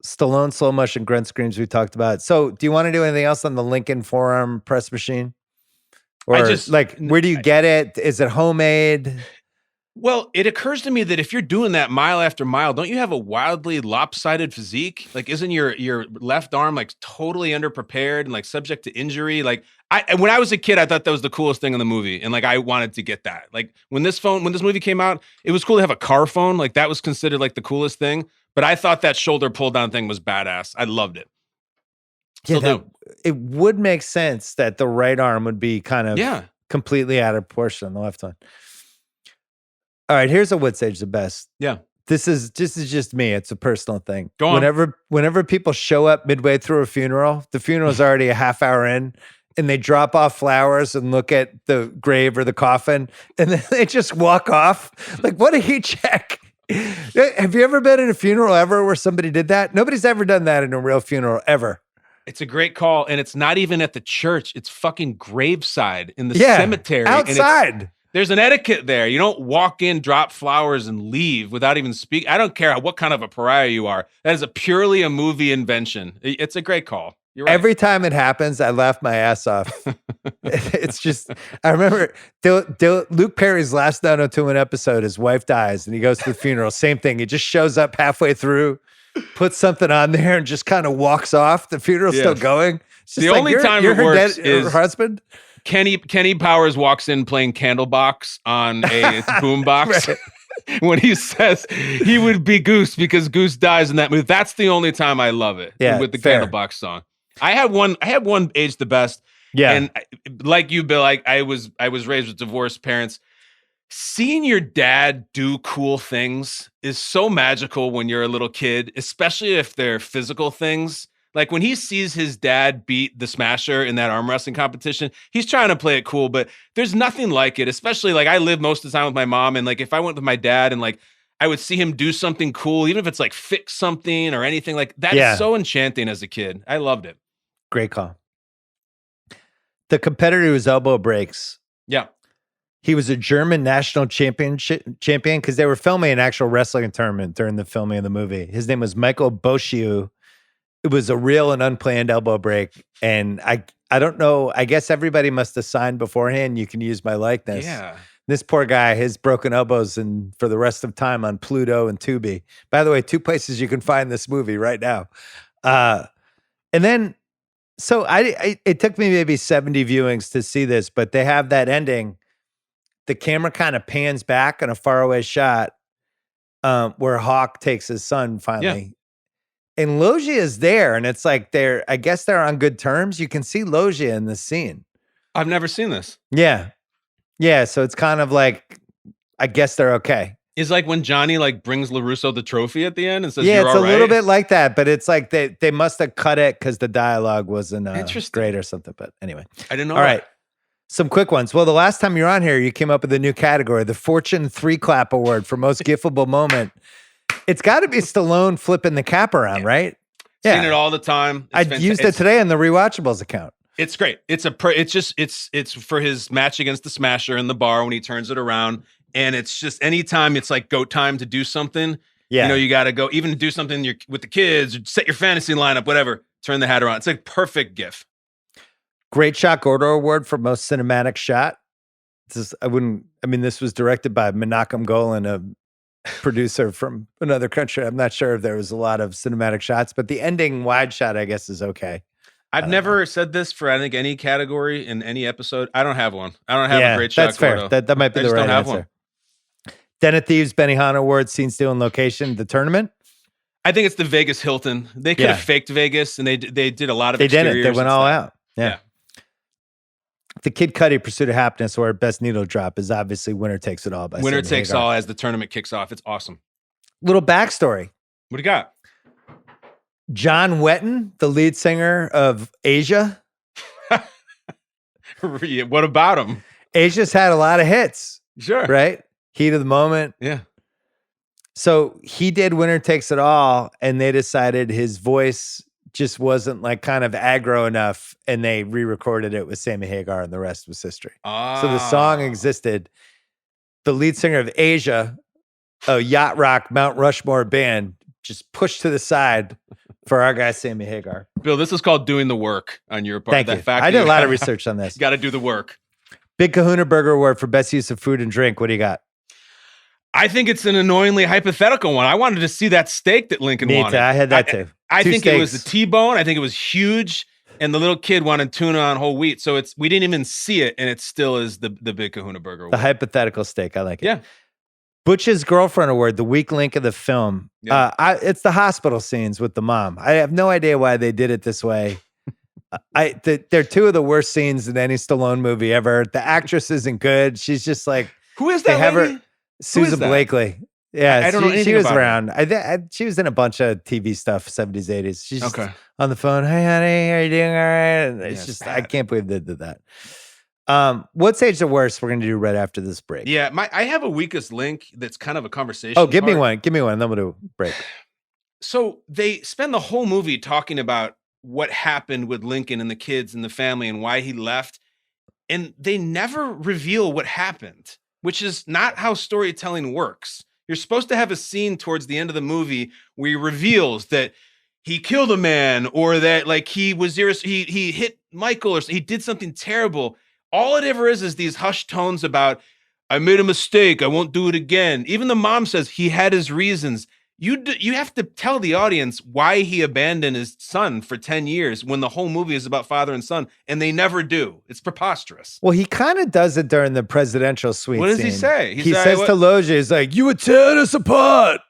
Stallone, slow motion grunt screams we talked about. So do you want to do anything else on the Lincoln forearm press machine? Or where do you get it? Is it homemade? Well, it occurs to me that if you're doing that mile after mile, don't you have a wildly lopsided physique? Like, isn't your left arm like totally underprepared and like subject to injury? Like, when I was a kid, I thought that was the coolest thing in the movie, and like I wanted to get that. Like when this movie came out, it was cool to have a car phone. Like that was considered like the coolest thing. But I thought that shoulder pull down thing was badass. I loved it. Still do. It would make sense that the right arm would be kind of completely out of proportion on the left one. All right, here's what would sage the best. Yeah. This is just me. It's a personal thing. Go on. Whenever people show up midway through a funeral, the funeral is already a half hour in, and they drop off flowers and look at the grave or the coffin, and then they just walk off. Like, what a heat check. Have you ever been at a funeral ever where somebody did that? Nobody's ever done that in a real funeral ever. It's a great call, and it's not even at the church. It's fucking graveside in the cemetery. Outside. There's an etiquette there. You don't walk in, drop flowers, and leave without even speaking. I don't care what kind of a pariah you are. That is purely a movie invention. It's a great call. You're right. Every time it happens, I laugh my ass off. It's just, I remember Luke Perry's last 90210 episode, his wife dies, and he goes to the funeral. Same thing. He just shows up halfway through, puts something on there, and just kind of walks off. The funeral's still going. It's just the only time it works is her husband. Kenny Powers walks in playing Candlebox on a boombox. Right. When he says he would be Goose because Goose dies in that movie. That's the only time I love it. Yeah, with the Candlebox song. I had one age the best. Yeah. And like you, Bill, I was raised with divorced parents. Seeing your dad do cool things is so magical when you're a little kid, especially if they're physical things. Like when he sees his dad beat the Smasher in that arm wrestling competition, he's trying to play it cool, but there's nothing like it. Especially like I live most of the time with my mom, and like if I went with my dad and like I would see him do something cool, even if it's like fix something or anything like that, is so enchanting as a kid. I loved it. Great call. The competitor whose elbow breaks. Yeah. He was a German national champion because they were filming an actual wrestling tournament during the filming of the movie. His name was Michael Boschiu. It was a real and unplanned elbow break. And I don't know. I guess everybody must have signed beforehand. You can use my likeness. Yeah. This poor guy, his broken elbows and for the rest of time on Pluto and Tubi. By the way, 2 places you can find this movie right now. And then, so it took me maybe 70 viewings to see this, but they have that ending. The camera kind of pans back in a faraway shot where Hawk takes his son finally. Yeah. And Loggia is there, and it's like I guess they're on good terms. You can see Loggia in this scene. I've never seen this. Yeah. Yeah, so it's kind of like, I guess they're okay. It's like when Johnny like brings LaRusso the trophy at the end and says, yeah, you're it's all a little bit like that, but it's like they must have cut it because the dialogue wasn't great or something. But anyway. I didn't know All right. Some quick ones. Well, the last time you were on here, you came up with a new category, the Fortune 3-clap award for most gifable moment. It's got to be Stallone flipping the cap around, right? Yeah. Seen it all the time. I used it today on the Rewatchables account. It's great. It's for his match against the Smasher in the bar when he turns it around. And it's just anytime it's like go time to do something. Yeah. You know, you got to go even do something with the kids, or set your fantasy lineup, whatever, turn the hat around. It's like perfect gif. Great Shot Gordo Award for most cinematic shot. This was directed by Menachem Golan, a producer from another country. I'm not sure if there was a lot of cinematic shots, but the ending wide shot, I guess, is okay. I've never said this for, I think, any category in any episode. I don't have one. I don't have a Great Shot that's fair. Gordo. That might be the right answer. One. Den of Thieves, Benihana Award, scene steal and location, the tournament. I think it's the Vegas Hilton. They could have faked Vegas, and they did a lot of. They did it. They went all out. Yeah. The Kid Cudi Pursuit of Happiness or Best Needle Drop is obviously Winner Takes It All. By Winner Takes All as the tournament kicks off. It's awesome. Little backstory. What do you got? John Wetton, the lead singer of Asia. What about him? Asia's had a lot of hits. Sure. Right? Heat of the Moment. Yeah. So he did Winner Takes It All, and they decided his voice just wasn't like kind of aggro enough, and they re-recorded it with Sammy Hagar, and the rest was history. So the song existed. The lead singer of Asia, a yacht rock Mount Rushmore band, just pushed to the side for our guy Sammy Hagar. Bill, this is called doing the work on your part. Thank you. I did a lot of research on this. Got to do the work. Big Kahuna Burger Award for best use of food and drink. What do you got? I think it's an annoyingly hypothetical one. I wanted to see that steak that Lincoln wanted. I had that too. I think it was the T-bone. I think it was huge, and the little kid wanted tuna on whole wheat. So we didn't even see it, and it still is the Big Kahuna Burger Award. The hypothetical steak. I like it. Yeah. Butch's Girlfriend Award, the weak link of the film. Yeah. It's the hospital scenes with the mom. I have no idea why they did it this way. They're two of the worst scenes in any Stallone movie ever. The actress isn't good. She's just like, Who is that lady? Susan Blakely. Yeah, I don't know anything she was about her. around. She was in a bunch of TV stuff, 70s, 80s. She's just Okay. on the phone. Hey, honey, are you doing all right? And it's Yeah, just, it's I bad. can't believe they did that. What's age the worst? We're going to do right after this break. Yeah, I have a weakest link that's kind of a conversation. Oh, give me one. Give me one. Then we'll do a break. So they spend the whole movie talking about what happened with Lincoln and the kids and the family and why he left. And they never reveal what happened, which is not how storytelling works. You're supposed to have a scene towards the end of the movie where he reveals that he killed a man, or that like he hit Michael, or he did something terrible. All it ever is these hushed tones about, I made a mistake, I won't do it again. Even the mom says he had his reasons. You have to tell the audience why he abandoned his son for 10 years when the whole movie is about father and son, and they never do. It's preposterous. Well, he kind of does it during the presidential suite. What does he scene. say? He says to Loggia, he's like, you would tear us apart.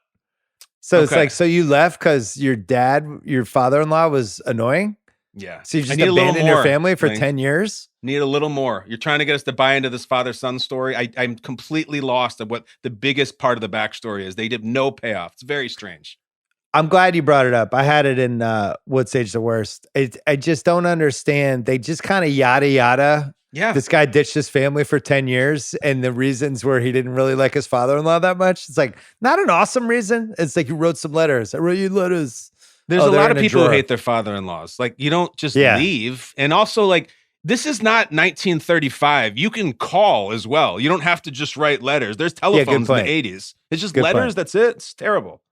So it's like, so you left because your father-in-law was annoying? Yeah. So you just abandoned your family for 10 years? Need a little more. You're trying to get us to buy into this father-son story. I'm completely lost of what the biggest part of the backstory is. They did no payoff. It's very strange. I'm glad you brought it up. I had it in What's Age the Worst. I just don't understand. They just kind of yada yada. Yeah. This guy ditched his family for 10 years, and the reasons were he didn't really like his father-in-law that much. It's like, not an awesome reason. It's like, you wrote some letters. I wrote you letters. There's a lot of people who hate their father-in-laws. Like, you don't just leave. And also, like, this is not 1935. You can call as well. You don't have to just write letters. There's telephones in the 80s. It's just letters. That's it. It's terrible.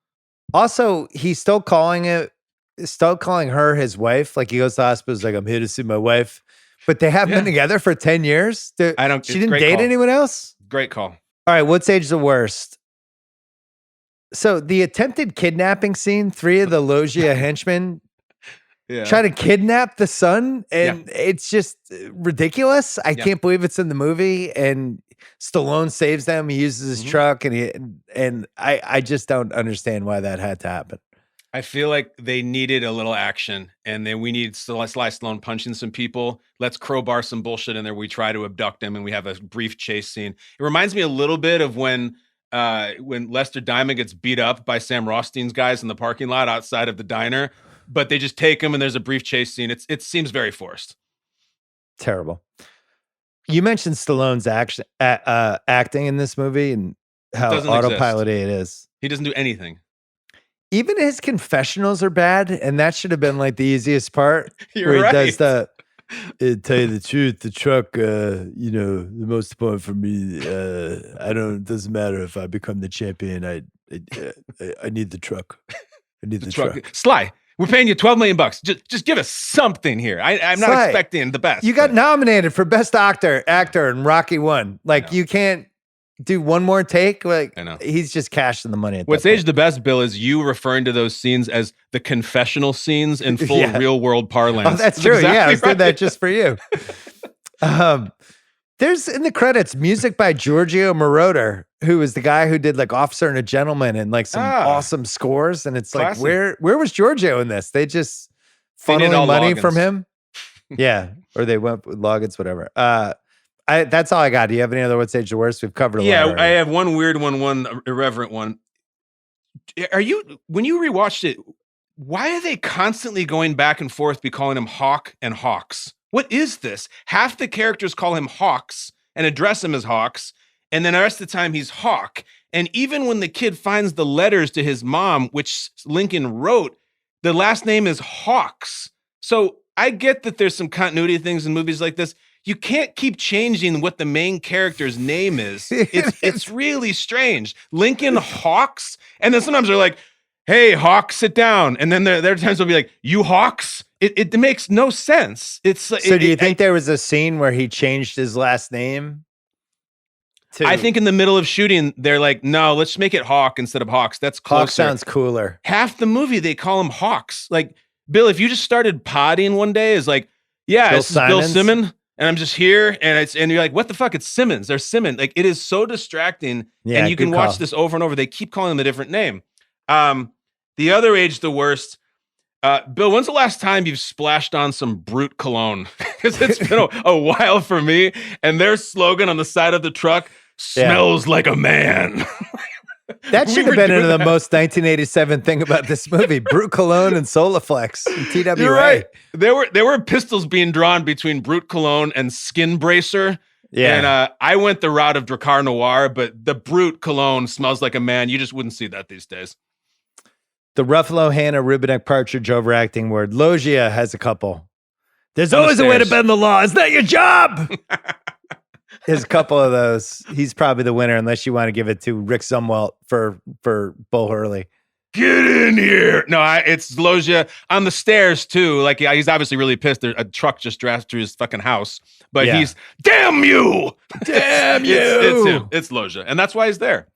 Also, he's still calling her his wife. Like, he goes to the hospital, he's like, I'm here to see my wife. But they haven't been together for 10 years. She didn't date anyone else? Great call. All right, what's age the worst? So the attempted kidnapping scene, 3 of the Loggia henchmen try to kidnap the son, and it's just ridiculous. I can't believe it's in the movie, and Stallone saves them. He uses his truck, and I just don't understand why that had to happen. I feel like they needed a little action, and then we need Sly Stallone punching some people. Let's crowbar some bullshit in there. We try to abduct him, and we have a brief chase scene. It reminds me a little bit of when Lester Diamond gets beat up by Sam Rothstein's guys in the parking lot outside of the diner, but they just take him, and there's a brief chase scene. It seems very forced. Terrible. You mentioned Stallone's acting in this movie and how autopilot it is. He doesn't do anything. Even his confessionals are bad, and that should have been like the easiest part. You're where he right. does tell you the truth, the truck, the most important for me, it doesn't matter if I become the champion. I need the truck. I need the truck. Sly, we're paying you $12 million. Just give us something here. I'm not expecting the best. You got nominated for best actor in Rocky 1. Like, you can't do one more take. Like, I know. He's just cashing the money. What's aged the best, Bill, is you referring to those scenes as the confessional scenes in full real world parlance. Oh, that's true. Exactly, I did that just for you. There's in the credits music by Giorgio Moroder, who is the guy who did like Officer and a Gentleman and like some awesome scores. And it's classic. Like, where was Giorgio in this? They just funneling money from him. Yeah. Or they went with Loggins, whatever. That's all I got. Do you have any other What's Age the Worst? We've covered a lot already. I have one weird one irreverent one. When you rewatched it, why are they constantly going back and forth be calling him Hawk and Hawks? What is this? Half the characters call him Hawks and address him as Hawks, and then the rest of the time he's Hawk. And even when the kid finds the letters to his mom, which Lincoln wrote, the last name is Hawks. So I get that there's some continuity things in movies like this. You can't keep changing what the main character's name is. It's really strange. Lincoln Hawks, and then sometimes they're like, "Hey, Hawk, sit down." And then there are times they'll be like, "You Hawks." It makes no sense. So do you think there was a scene where he changed his last name? I think in the middle of shooting, they're like, "No, let's make it Hawk instead of Hawks. That's closer." Hawk sounds cooler. Half the movie they call him Hawks. Like, Bill, if you just started podding one day, is like, "Yeah, this is Bill Simmons." And I'm just here, and you're like, what the fuck? It's Simmons. There's Simmons. Like, it is so distracting. And you can watch this over and over. They keep calling him a different name. The other age, the worst. Bill, when's the last time you've splashed on some Brute cologne? Because it's been a while for me. And their slogan on the side of the truck, smells like a man. That should have been the most 1987 thing about this movie. Brute Cologne and Solaflex and TWA. You're right. There were pistols being drawn between Brute Cologne and Skin Bracer. Yeah. And I went the route of Drakkar Noir, but the Brute Cologne smells like a man. You just wouldn't see that these days. The Ruffalo Hannah Rubeneck Partridge overacting word. Loggia has a couple. There's always a way to bend the law. It's not your job. There's a couple of those. He's probably the winner, unless you want to give it to Rick Zumwalt for Bull Hurley. Get in here. No, it's Loggia on the stairs too. Like he's obviously really pissed. A truck just drove through his fucking house, but he's damn you, damn you. It's him. It's Loggia, and that's why he's there.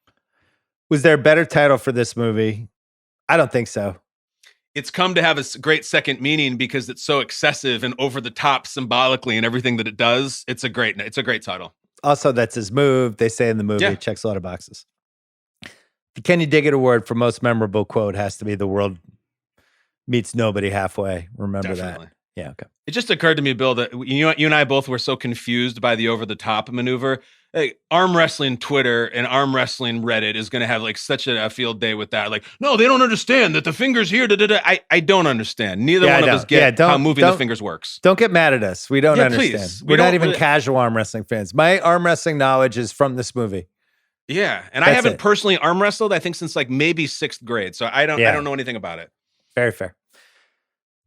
Was there a better title for this movie? I don't think so. It's come to have a great second meaning because it's so excessive and over the top symbolically and everything that it does. It's a great title. Also, that's his move. They say in the movie, it checks a lot of boxes. The Kenny Diggett Award for most memorable quote has to be "The world meets nobody halfway." Remember that? Yeah. Okay. It just occurred to me, Bill, that you and I both were so confused by the over the top maneuver. Like, arm wrestling Twitter and arm wrestling Reddit is going to have like such a field day with that. Like, no, they don't understand that the fingers here. I don't understand. Neither one of us get how moving the fingers works. Don't get mad at us. We don't understand. Please. We're not even casual arm wrestling fans. My arm wrestling knowledge is from this movie. Yeah, and I haven't personally arm wrestled. I think since like maybe 6th grade. So I don't know anything about it. Very fair.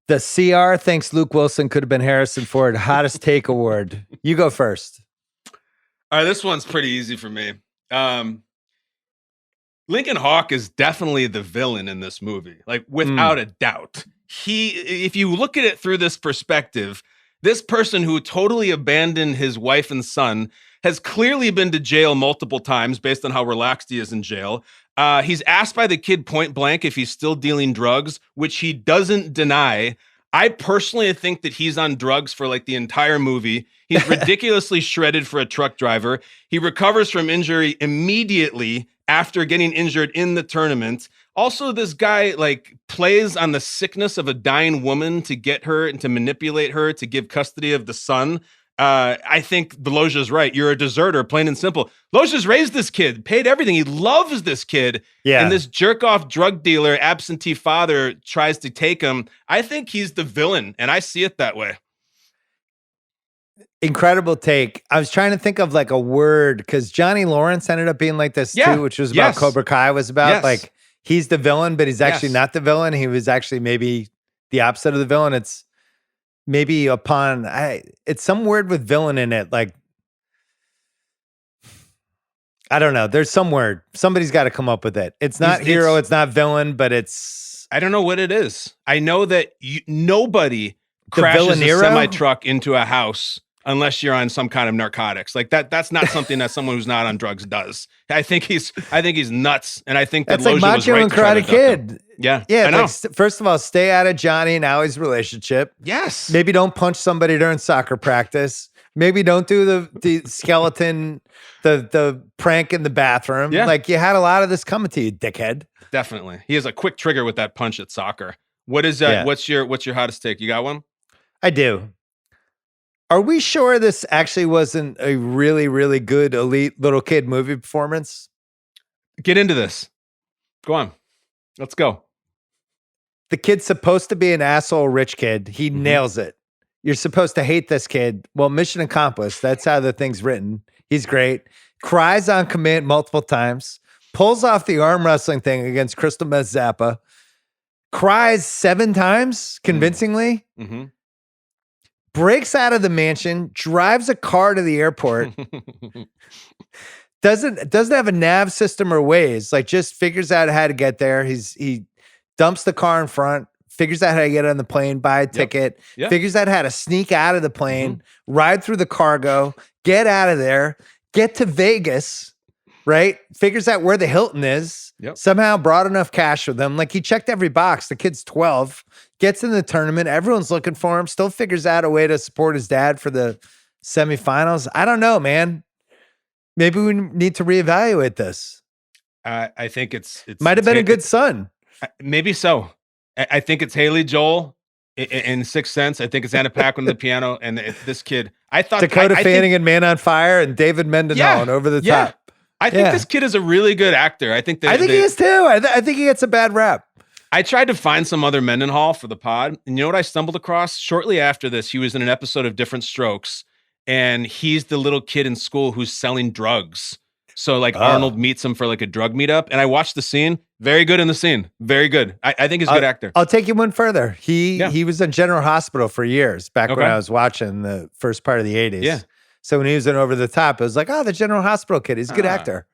The CR thinks Luke Wilson could have been Harrison Ford. Hottest take award. You go first. All right, this one's pretty easy for me. Lincoln Hawk is definitely the villain in this movie, like without a doubt. If you look at it through this perspective, this person who totally abandoned his wife and son has clearly been to jail multiple times based on how relaxed he is in jail. He's asked by the kid point blank if he's still dealing drugs, which he doesn't deny. I personally think that he's on drugs for like the entire movie. He's ridiculously shredded for a truck driver. He recovers from injury immediately after getting injured in the tournament. Also, this guy like plays on the sickness of a dying woman to get her and to manipulate her to give custody of the son. I think the Loggia's right. You're a deserter, plain and simple. Loggia's raised this kid, paid everything. He loves this kid. Yeah. And this jerk-off drug dealer, absentee father, tries to take him. I think he's the villain, and I see it that way. Incredible take. I was trying to think of like a word, because Johnny Lawrence ended up being like this too, which was about Cobra Kai was about. Like, he's the villain, but he's actually not the villain. He was actually maybe the opposite of the villain. It's maybe it's some word with villain in it. Like, I don't know. There's some word. Somebody's got to come up with it. It's not hero. It's not villain, but it's. I don't know what it is. I know that nobody crashes a semi-truck into a house unless you're on some kind of narcotics. Like that's not something that someone who's not on drugs does. I think he's nuts. And I think that that's like Macho and Karate Kid. Yeah. I know. Like, first of all, stay out of Johnny and Allie's relationship. Yes. Maybe don't punch somebody during soccer practice. Maybe don't do the skeleton, the prank in the bathroom. Yeah. Like, you had a lot of this coming to you, dickhead. Definitely. He has a quick trigger with that punch at soccer. What is what's your hottest take? You got one? I do. Are we sure this actually wasn't a really, really good elite little kid movie performance? Get into this. Go on. Let's go. The kid's supposed to be an asshole rich kid. He nails it. You're supposed to hate this kid. Well, mission accomplished. That's how the thing's written. He's great. Cries on command multiple times. Pulls off the arm wrestling thing against Crystal Meth Zappa. Cries 7 times convincingly. Mm-hmm. Breaks out of the mansion, drives a car to the airport, doesn't have a nav system or Waze, like just figures out how to get there. He dumps the car in front, figures out how to get on the plane, buy a ticket, figures out how to sneak out of the plane, ride through the cargo, get out of there, get to Vegas, right? Figures out where the Hilton is, somehow brought enough cash with him. Like, he checked every box. The kid's 12. Gets in the tournament. Everyone's looking for him. Still figures out a way to support his dad for the semifinals. I don't know, man. Maybe we need to reevaluate this. I think it's might have been a good son. Maybe so. I think it's Haley Joel in Sixth Sense. I think it's Anna Paquin on the piano, and this kid. I thought Dakota I Fanning think, and Man on Fire and David Mendenhall and Over the Top. I think this kid is a really good actor. I think he is too. I think he gets a bad rap. I tried to find some other Mendenhall for the pod, and you know what I stumbled across? Shortly after this, he was in an episode of Different Strokes, and he's the little kid in school who's selling drugs. So like Arnold meets him for like a drug meetup, and I watched the scene. Very good in the scene. Very good. I think he's a good actor. I'll take you one further. He was in General Hospital for years back when I was watching the first part of the 80s. Yeah. So when he was in Over the Top, it was like, oh, the General Hospital kid. He's a good actor.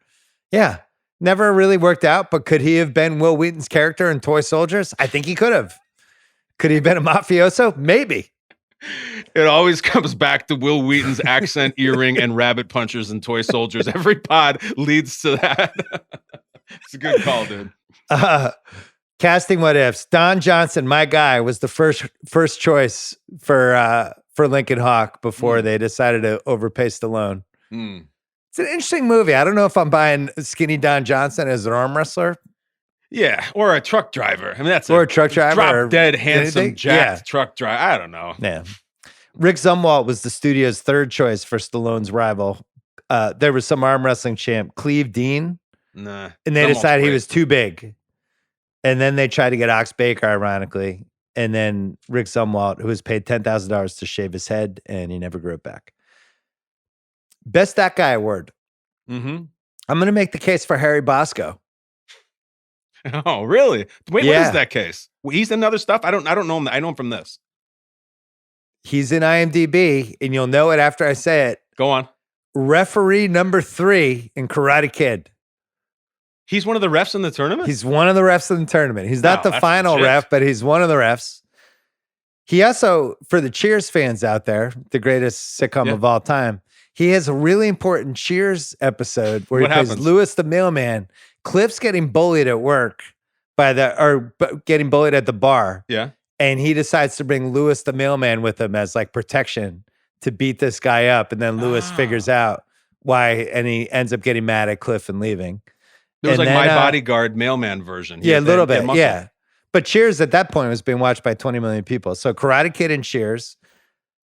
Yeah. Never really worked out, but could he have been Will Wheaton's character in Toy Soldiers? I think he could have. Could he have been a mafioso? Maybe. It always comes back to Will Wheaton's accent, earring, and rabbit punchers in Toy Soldiers. Every pod leads to that. It's a good call, dude. Casting what ifs. Don Johnson, my guy, was the first choice for Lincoln Hawk before they decided to overpay Stallone. It's an interesting movie. I don't know if I'm buying skinny Don Johnson as an arm wrestler. Yeah, or a truck driver. I mean, that's a truck driver, drop dead handsome jacked truck driver. I don't know. Yeah. Rick Zumwalt was the studio's third choice for Stallone's rival. There was some arm wrestling champ, Cleve Dean. Nah. And they decided he was too big. And then they tried to get Ox Baker, ironically. And then Rick Zumwalt, who was paid $10,000 to shave his head, and he never grew it back. Best That Guy award. Mm-hmm. I'm going to make the case for Harry Bosco. Oh, really? Wait, what is that case? He's in other stuff? I don't know him. I know him from this. He's in IMDb, and you'll know it after I say it. Go on. Referee number 3 in Karate Kid. He's one of the refs in the tournament? He's one of the refs in the tournament. He's not the final ref, but he's one of the refs. He also, for the Cheers fans out there, the greatest sitcom of all time, he has a really important Cheers episode where he plays Louis the mailman. Cliff's getting bullied at work getting bullied at the bar. Yeah. And he decides to bring Louis the mailman with him as like protection to beat this guy up. And then Louis figures out why, and he ends up getting mad at Cliff and leaving. There was My Bodyguard mailman version. A little bit. Yeah. But Cheers at that point was being watched by 20 million people. So Karate Kid and Cheers.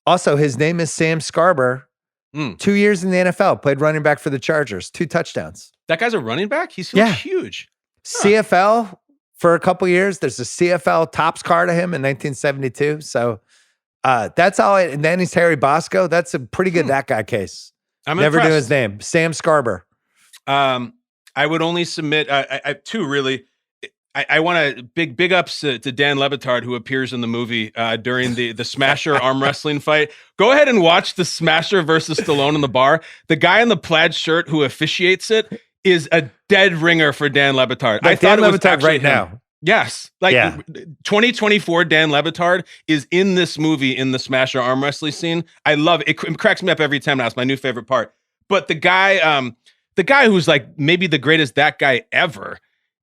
Also, his name is Sam Scarber. 2 years in the NFL, played running back for the Chargers, 2 touchdowns. That guy's a running back? He's huge. CFL for a couple years. There's a CFL Topps card of him in 1972. So that's all. And then he's Harry Bosco. That's a pretty good That Guy case. I'm never impressed. knew his name. Sam Scarber. I would only submit I 2 really. I want to big ups to Dan Le Batard, who appears in the movie during the Smasher arm wrestling fight. Go ahead and watch the Smasher versus Stallone in the bar. The guy in the plaid shirt who officiates it is a dead ringer for Dan Le Batard. I thought Dan Le Batard right now. Yes, 2024 Dan Le Batard is in this movie in the Smasher arm wrestling scene. I love it. It cracks me up every time. Now it's my new favorite part. But the guy who's like maybe the greatest That Guy ever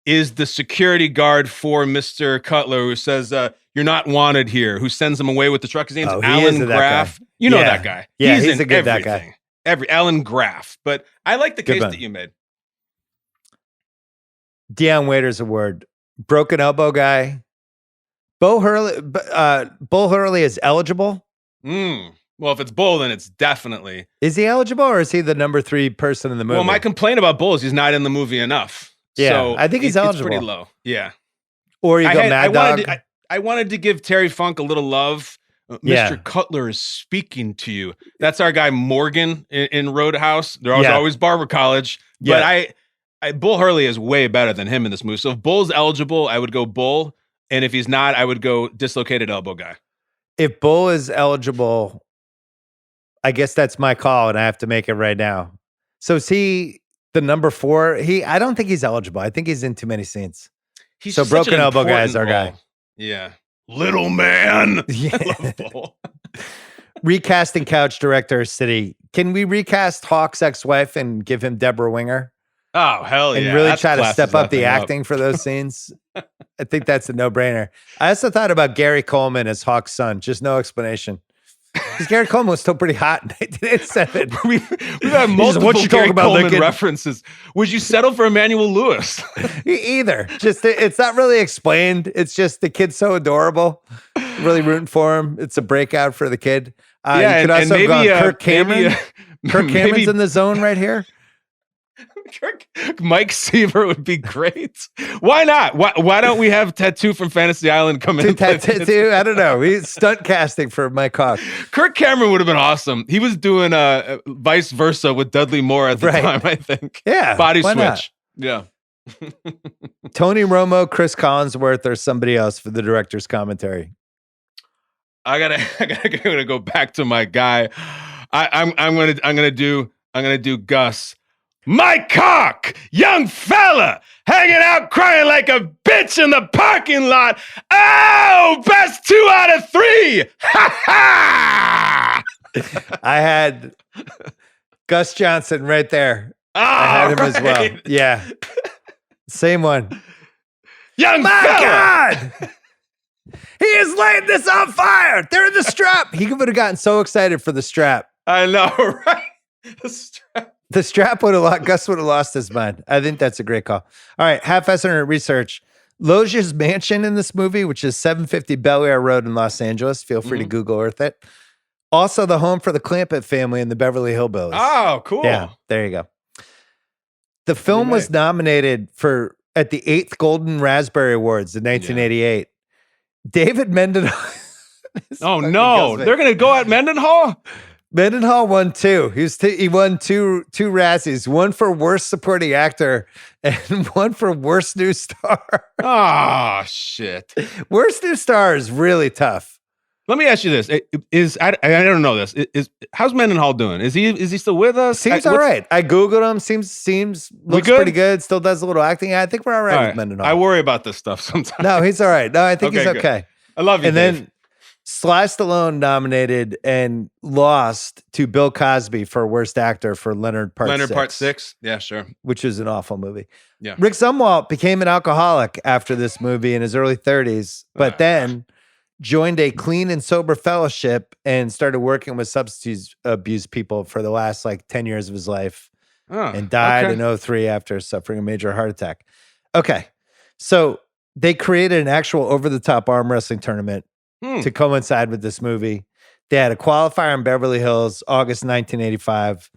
is the security guard for Mr. Cutler, who says, you're not wanted here, who sends him away with the truck. His name's Alan Graff. You know that guy. Yeah, he's a good everything. That guy. Alan Graff. But I like the case that you made. Deion Waiters award. Broken elbow guy. Bull Hurley is eligible. Well, if it's Bull, then it's definitely. Is he eligible, or is he the number 3 person in the movie? Well, my complaint about Bull is he's not in the movie enough. Yeah, so I think he's eligible. It's pretty low. Yeah. Or you go Mad Dog. I wanted to give Terry Funk a little love. Mr. Cutler is speaking to you. That's our guy Morgan in Roadhouse. There was always Barber College. But Bull Hurley is way better than him in this movie. So if Bull's eligible, I would go Bull. And if he's not, I would go dislocated elbow guy. If Bull is eligible, I guess that's my call, and I have to make it right now. So is he the number 4? I don't think he's eligible. I think he's in too many scenes. So broken elbow guy is our guy. Yeah. Little man. Yeah. I love Bull. Recasting couch director City. Can we recast Hawk's ex-wife and give him Deborah Winger? Oh, hell yeah. And really try to step up the acting for those scenes? I think that's a no-brainer. I also thought about Gary Coleman as Hawk's son. Just no explanation. Because Gary Coleman was still pretty hot in 1987. We've had multiple what you Gary talking about, Coleman Lincoln? references. Would you settle for Emmanuel Lewis? Either. Just it's not really explained. It's just the kid's so adorable. Really rooting for him. It's a breakout for the kid. You could also have gone Kirk Cameron. Kirk Cameron's in the zone right here. Mike Seaver would be great. Why not? Why don't we have Tattoo from Fantasy Island come in? Tattoo? I don't know. He's stunt casting for Mike Hawk. Kirk Cameron would have been awesome. He was doing vice versa with Dudley Moore at the time, I think. Yeah. Body switch. Not? Yeah. Tony Romo, Chris Collinsworth, or somebody else for the director's commentary. I gotta go back to my guy. I'm gonna do Gus. My cock, young fella, hanging out crying like a bitch in the parking lot. Oh, best 2 out of 3. Ha ha! I had Gus Johnson right there. I had him as well. Yeah. Same one. Young My fella. God! He is lighting this on fire. They're in the strap. He would have gotten so excited for the strap. I know, right? The strap. The strap would have lost. Gus would have lost his mind. I think that's a great call. All right, half-assed research. Loggia's mansion in this movie, which is 750 Bel Air Road in Los Angeles. Feel free to Google Earth it. Also, the home for the Clampett family in the Beverly Hillbillies. Oh, cool. Yeah, there you go. The film was nominated at the 8th Golden Raspberry Awards in 1988. David Mendenhall. Oh no, they're gonna go at Mendenhall. Mendenhall won 2. He won two Razzies, one for worst supporting actor and one for worst new star. Oh shit! Worst new star is really tough. Let me ask you this: I don't know this. How's Mendenhall doing? Is he still with us? Seems all right. I googled him. Seems looks pretty good. Still does a little acting. I think we're all right with Mendenhall. I worry about this stuff sometimes. No, he's all right. No, I think he's okay. I love you. And Dave. then Sly Stallone nominated and lost to Bill Cosby for worst actor for Leonard Part 6. Part 6? Yeah, sure. Which was an awful movie. Yeah. Rick Zumwalt became an alcoholic after this movie in his early 30s, but then joined a clean and sober fellowship and started working with substance abuse people for the last 10 years of his life and died in 2003 after suffering a major heart attack. Okay. So they created an actual over-the-top arm wrestling tournament to coincide with this movie. They had a qualifier in Beverly Hills, August 1985.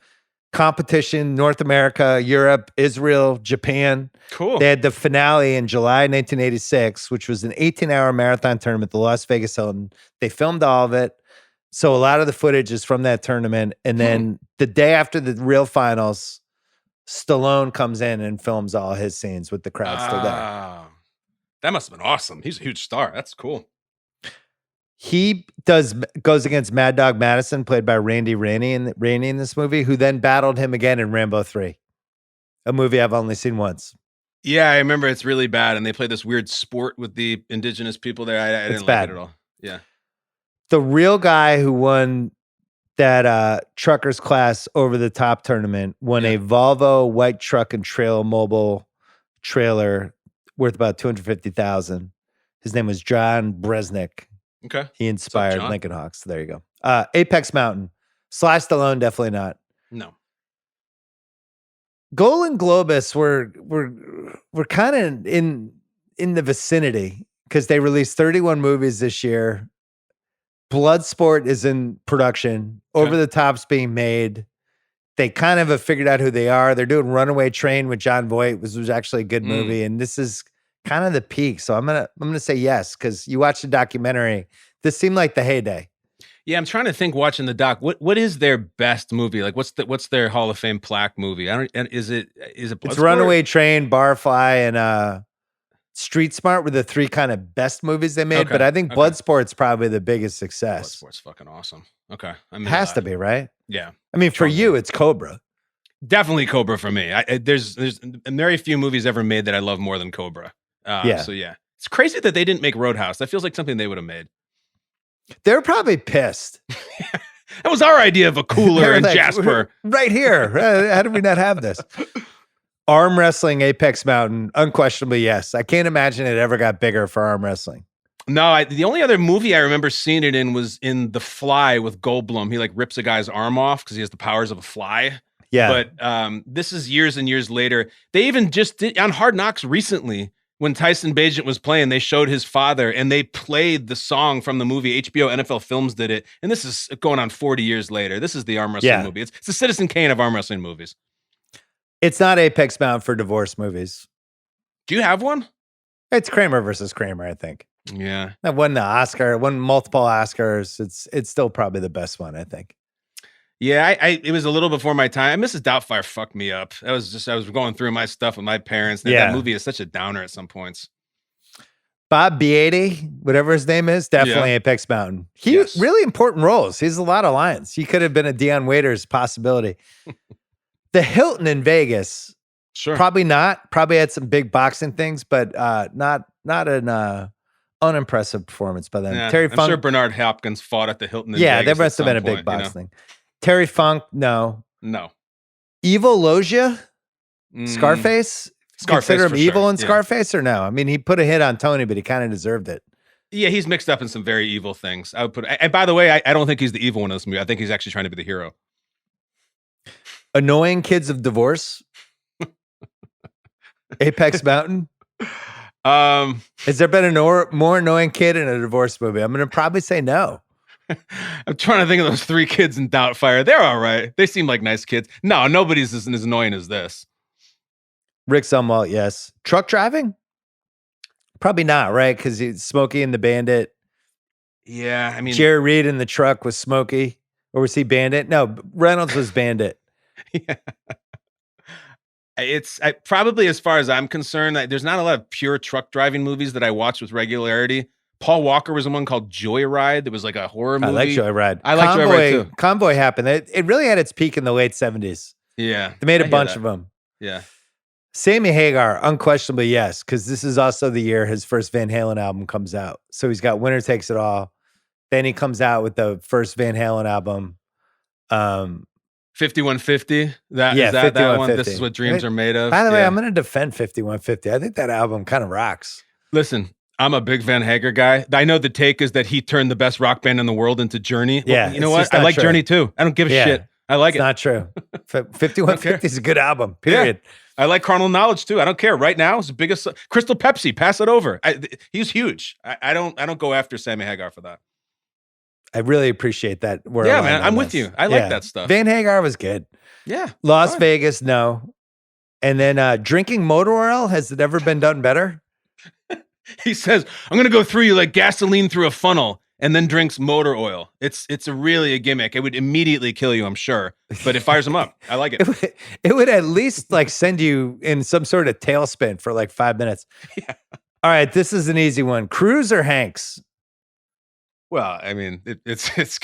Competition, North America, Europe, Israel, Japan. Cool. They had the finale in July 1986, which was an 18-hour marathon tournament at the Las Vegas Hilton. They filmed all of it. So a lot of the footage is from that tournament. And then the day after the real finals, Stallone comes in and films all his scenes with the crowd still there. That must have been awesome. He's a huge star. That's cool. He goes against Mad Dog Madison, played by Randy Rainey in this movie, who then battled him again in Rambo 3, a movie I've only seen once. Yeah, I remember it's really bad, and they play this weird sport with the indigenous people there. I didn't like it at all. Yeah. The real guy who won that truckers class over the top tournament won a Volvo white truck and trail mobile trailer worth about $250,000. His name was John Bresnik. Okay. He inspired Lincoln Hawks. There you go. Apex Mountain. Sly Stallone, definitely not. No. Golan Globus were kind of in the vicinity because they released 31 movies this year. Bloodsport is in production. Over the Top's being made. They kind of have figured out who they are. They're doing Runaway Train with John Voight, which was actually a good movie, and this is kind of the peak. So I'm gonna say yes, because you watched the documentary. This seemed like the heyday. Yeah, I'm trying to think. Watching the doc, what is their best movie? Like, what's their Hall of Fame plaque movie? Is it It's Runaway Train, Barfly, and Street Smart were the 3 kind of best movies they made. But I think Bloodsport's probably the biggest success. Bloodsport's fucking awesome. Okay, has to be, right? Yeah. I mean, for you, it's Cobra. Definitely Cobra for me. There's very few movies ever made that I love more than Cobra. So yeah, it's crazy that they didn't make Roadhouse. That feels like something they would have made. They're probably pissed. That was our idea of a cooler and Jasper right here. How did we not have this? Arm wrestling, Apex Mountain, unquestionably yes. I can't imagine it ever got bigger for arm wrestling. No, the only other movie I remember seeing it in was in The Fly with Goldblum. He like rips a guy's arm off because he has the powers of a fly. Yeah. But this is years and years later. They even just did on Hard Knocks recently when Tyson Bagent was playing. They showed his father and they played the song from the movie. HBO NFL Films did it, and this is going on 40 years later. This is the arm wrestling movie. It's the Citizen Kane of arm wrestling movies. It's not apex bound for divorce movies. Do you have one? It's Kramer versus Kramer, I think. Yeah, that won the Oscar, won multiple Oscars. It's still probably the best one, I think. Yeah, it was a little before my time. Mrs. Doubtfire fucked me up. I was going through my stuff with my parents. And that movie is such a downer at some points. Bob Beatty, whatever his name is, definitely Apex Mountain. Really important roles. He has a lot of lines. He could have been a Dion Waiters possibility. The Hilton in Vegas, probably not. Probably had some big boxing things, but not an unimpressive performance by them. Yeah, Terry I'm Funk, sure Bernard Hopkins fought at the Hilton in Vegas. There must have been a big boxing thing. Terry Funk, no. Evil Loggia, Scarface. Consider him evil in Scarface or no? I mean, he put a hit on Tony, but he kind of deserved it. Yeah, he's mixed up in some very evil things. I would put. And by the way, I don't think he's the evil one in this movie. I think he's actually trying to be the hero. Annoying Kids of Divorce. Apex Mountain. Has there been a more annoying kid in a divorce movie? I'm going to probably say no. I'm trying to think of those 3 kids in Doubtfire. They're all right. They seem like nice kids. No, nobody's as annoying as this. Rick Sumwalt, yes. Truck driving? Probably not, right? Because he's Smokey and the Bandit. Yeah, I mean, Jerry Reed in the truck was Smokey, or was he Bandit? No, Reynolds was Bandit. Yeah. It's probably, as far as I'm concerned, there's not a lot of pure truck driving movies that I watch with regularity. Paul Walker was in one called Joyride. That was like a horror movie. I like Joyride. I like Joyride too. Convoy happened. It really had its peak in the late 70s. Yeah. They made a bunch of them. Yeah. Sammy Hagar, unquestionably yes, because this is also the year his first Van Halen album comes out. So he's got Winner Takes It All. Then he comes out with the first Van Halen album. 5150. Is that one? This is what dreams are made of. By the way, I'm going to defend 5150. I think that album kind of rocks. Listen, I'm a big Van Hagar guy. I know the take is that he turned the best rock band in the world into Journey. Well, yeah, you know what? I like Journey too. I don't give a shit. I like it. It's not true. 5150 is a good album. Period. Yeah. I like Carnal Knowledge too. I don't care. Right now, it's the biggest. Crystal Pepsi, pass it over. He's huge. I don't go after Sammy Hagar for that. I really appreciate that. Yeah, man, I'm with you. I like that stuff. Van Hagar was good. Yeah. Las Vegas, no. And then drinking motor oil, has it ever been done better? He says, I'm going to go through you like gasoline through a funnel, and then drinks motor oil. It's really a gimmick. It would immediately kill you, I'm sure, but it fires him up. I like it. It would at least like send you in some sort of tailspin for like 5 minutes. Yeah. All right, this is an easy one. Cruise or Hanks? Well, I mean, it's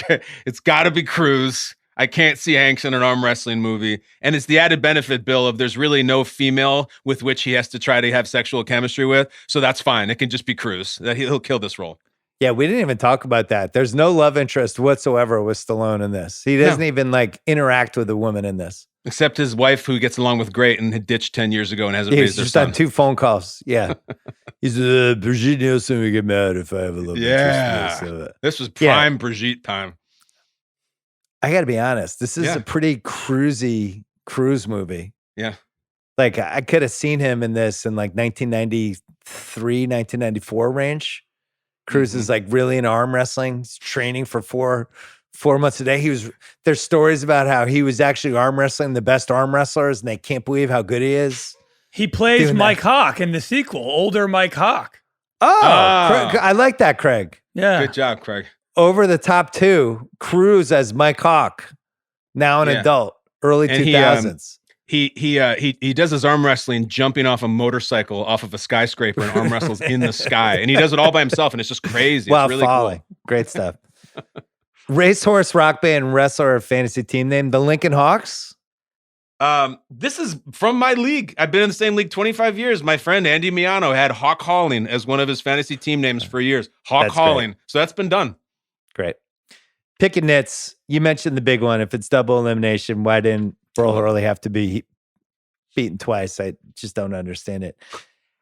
got to be Cruise. I can't see Hanks in an arm wrestling movie. And it's the added benefit, Bill, of there's really no female with which he has to try to have sexual chemistry with. So that's fine. It can just be Cruise. He'll kill this role. Yeah, we didn't even talk about that. There's no love interest whatsoever with Stallone in this. He doesn't even like interact with a woman in this. Except his wife, who gets along with great and had ditched 10 years ago and hasn't raised their son. He's just on 2 phone calls. Yeah. He's Brigitte Nielsen would get mad if I have a love interest in this. This was prime Brigitte time. I got to be honest. This is a pretty cruisy cruise movie. Yeah. Like I could have seen him in this in like 1993, 1994 range. Cruise is like really in arm wrestling. He's training for four months a day. There's stories about how he was actually arm wrestling the best arm wrestlers, and they can't believe how good he is. He plays Mike Hawk in the sequel, older Mike Hawk. Oh, Craig, I like that, Craig. Yeah. Good job, Craig. Over the top 2, Cruise as Mike Hawk, now an adult, early 2000s. He does his arm wrestling jumping off a motorcycle off of a skyscraper and arm wrestles in the sky. And he does it all by himself, and it's just crazy. Wow, it's really folly. Cool. Great stuff. Racehorse, rock band, wrestler, fantasy team name, the Lincoln Hawks. This is from my league. I've been in the same league 25 years. My friend Andy Miano had Hawk Hauling as one of his fantasy team names for years. Hawk Hauling. Great. So that's been done. Great. Pick and Nits. You mentioned the big one. If it's double elimination, why didn't Burl Hurley have to be beaten twice? I just don't understand it.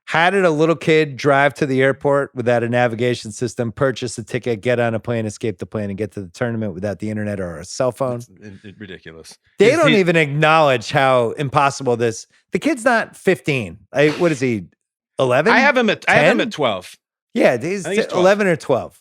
How did a little kid drive to the airport without a navigation system, purchase a ticket, get on a plane, escape the plane, and get to the tournament without the internet or a cell phone? It's ridiculous. They don't even acknowledge how impossible this. The kid's not 15. What is he? 11? I have him at 12. Yeah, he's 11 or 12.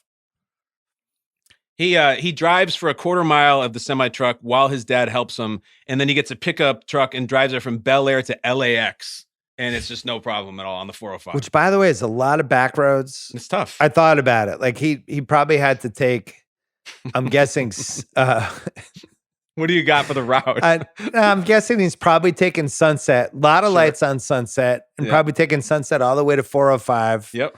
He drives for a quarter mile of the semi truck while his dad helps him, and then he gets a pickup truck and drives it from Bel Air to LAX, and it's just no problem at all on the 405. Which, by the way, is a lot of back roads. It's tough. I thought about it. Like he probably had to take. I'm guessing. What do you got for the route? I'm guessing he's probably taking Sunset. A lot of lights on Sunset, and probably taking Sunset all the way to 405. Yep.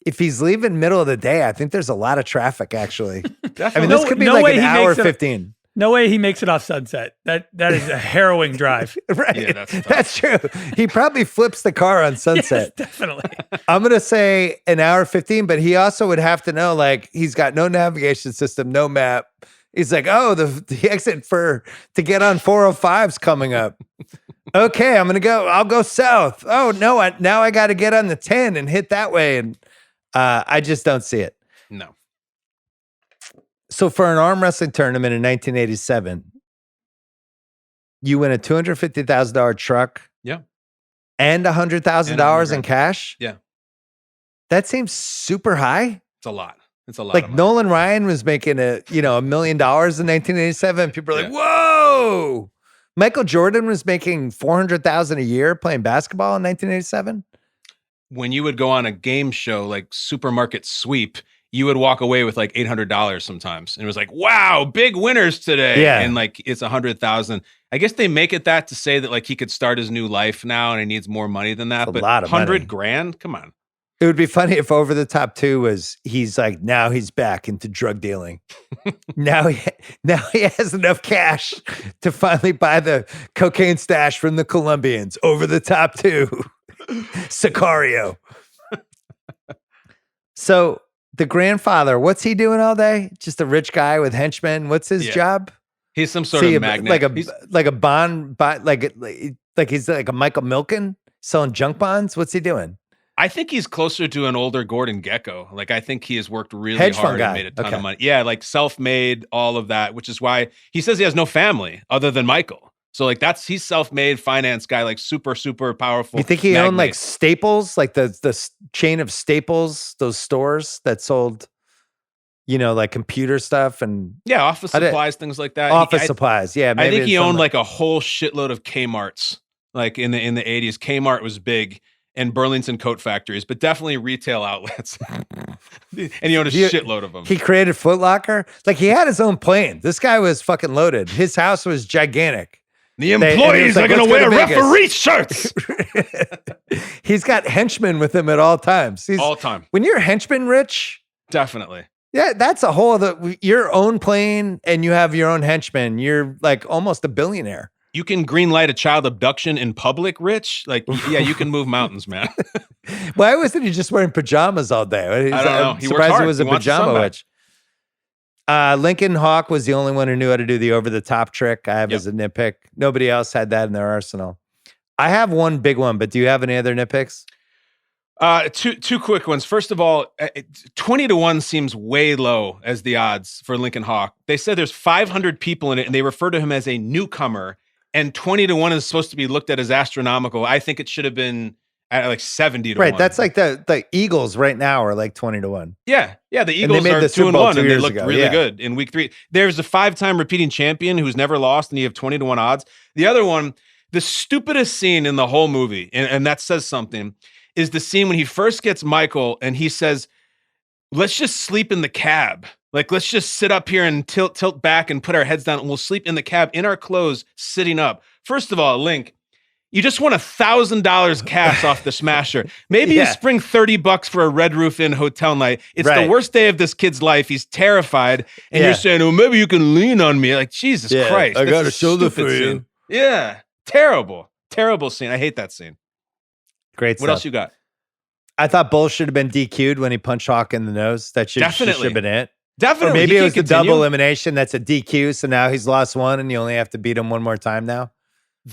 If he's leaving middle of the day, I think there's a lot of traffic, actually. I mean, No- this could be no like way an he hour makes it- 15. No way he makes it off Sunset. That is a harrowing drive. Right. Yeah, that's tough. That's true. He probably flips the car on Yes, Sunset. definitely. I'm going to say an hour 15, but he also would have to know, like, he's got no navigation system, no map. He's like, oh, the exit to get on 405's coming up. Okay, I'll go south. Oh, no, now I got to get on the 10 and hit that way. And I just don't see it. No. So for an arm wrestling tournament in 1987, you win a $250,000 truck. Yeah. And $100,000 in cash. Yeah. That seems super high. It's a lot. It's a lot. Like Nolan Ryan was making $1 million in 1987. People are like, whoa. Michael Jordan was making $400,000 a year playing basketball in 1987. When you would go on a game show like Supermarket Sweep, you would walk away with like $800 sometimes. And it was like, wow, big winners today. Yeah. And like, it's 100,000. I guess they make it that to say that like he could start his new life now and he needs more money than that. That's a But lot of money. $100,000? Come on. It would be funny if Over the Top 2 was, he's like, now he's back into drug dealing. now he has enough cash to finally buy the cocaine stash from the Colombians. Over the Top 2. Sicario. So the grandfather, what's he doing all day? Just a rich guy with henchmen. What's his job? He's some sort of magnate. Like a bond, like he's like a Michael Milken selling junk bonds. What's he doing? I think he's closer to an older Gordon Gekko. Like, I think he has worked really Hedge fund hard guy. and made a ton of money. Yeah, like self-made, all of that, which is why he says he has no family other than Michael. So like he's self-made finance guy, like super, super powerful. You think he owned like magnate. Staples, like the chain of Staples, those stores that sold, like computer stuff and office supplies, things like that. office supplies. Yeah, I think it's he owned something like a whole shitload of Kmart's, like in the 80s. Kmart was big, and Burlington coat factories, but definitely retail outlets. And he owned a shitload of them. He created Foot Locker. Like he had his own plane. This guy was fucking loaded. His house was gigantic. The employees are going to wear referee shirts. He's got henchmen with him at all times. All time. When you're henchman rich, Definitely. yeah, that's a whole other, your own plane and you have your own henchmen. You're like almost a billionaire. You can green light a child abduction in public, Rich. Like, yeah, you can move mountains, man. Why wasn't he just wearing pajamas all day? I don't know. He works surprised hard. he was He a wants the sun pajama back. witch. Lincoln Hawk was the only one who knew how to do the over-the-top trick. I have as a nitpick. Nobody else had that in their arsenal. I have one big one, but do you have any other nitpicks? Two quick ones. First of all, 20-1 seems way low as the odds for Lincoln Hawk. They said there's 500 people in it, and they refer to him as a newcomer. And 20-1 is supposed to be looked at as astronomical. I think it should have been at like 70-1. Right, that's like the Eagles right now are like 20-1. Yeah. The Eagles made are the Super Bowl 2-1, 2 and they years looked ago, really yeah. good in week 3. There's a 5-time repeating champion who's never lost, and you have 20-1 odds. The other one, the stupidest scene in the whole movie, and that says something, is the scene when he first gets Michael, and he says, let's just sleep in the cab. Like, let's just sit up here and tilt back and put our heads down, and we'll sleep in the cab in our clothes, sitting up. First of all, Link, you just won $1,000 cash off the Smasher. Maybe you spring $30 for a Red Roof Inn hotel night. It's the worst day of this kid's life. He's terrified, and you're saying, "Oh, maybe you can lean on me." Like, Jesus Christ, I got that's a shoulder stupid for you. scene. Yeah, terrible scene. I hate that scene. Great What stuff. else you got? I thought Bull should have been DQ'd when he punched Hawk in the nose. That should have been it. Definitely. Or maybe He it was the can't continue. double elimination. That's a DQ. So now he's lost one and you only have to beat him one more time now.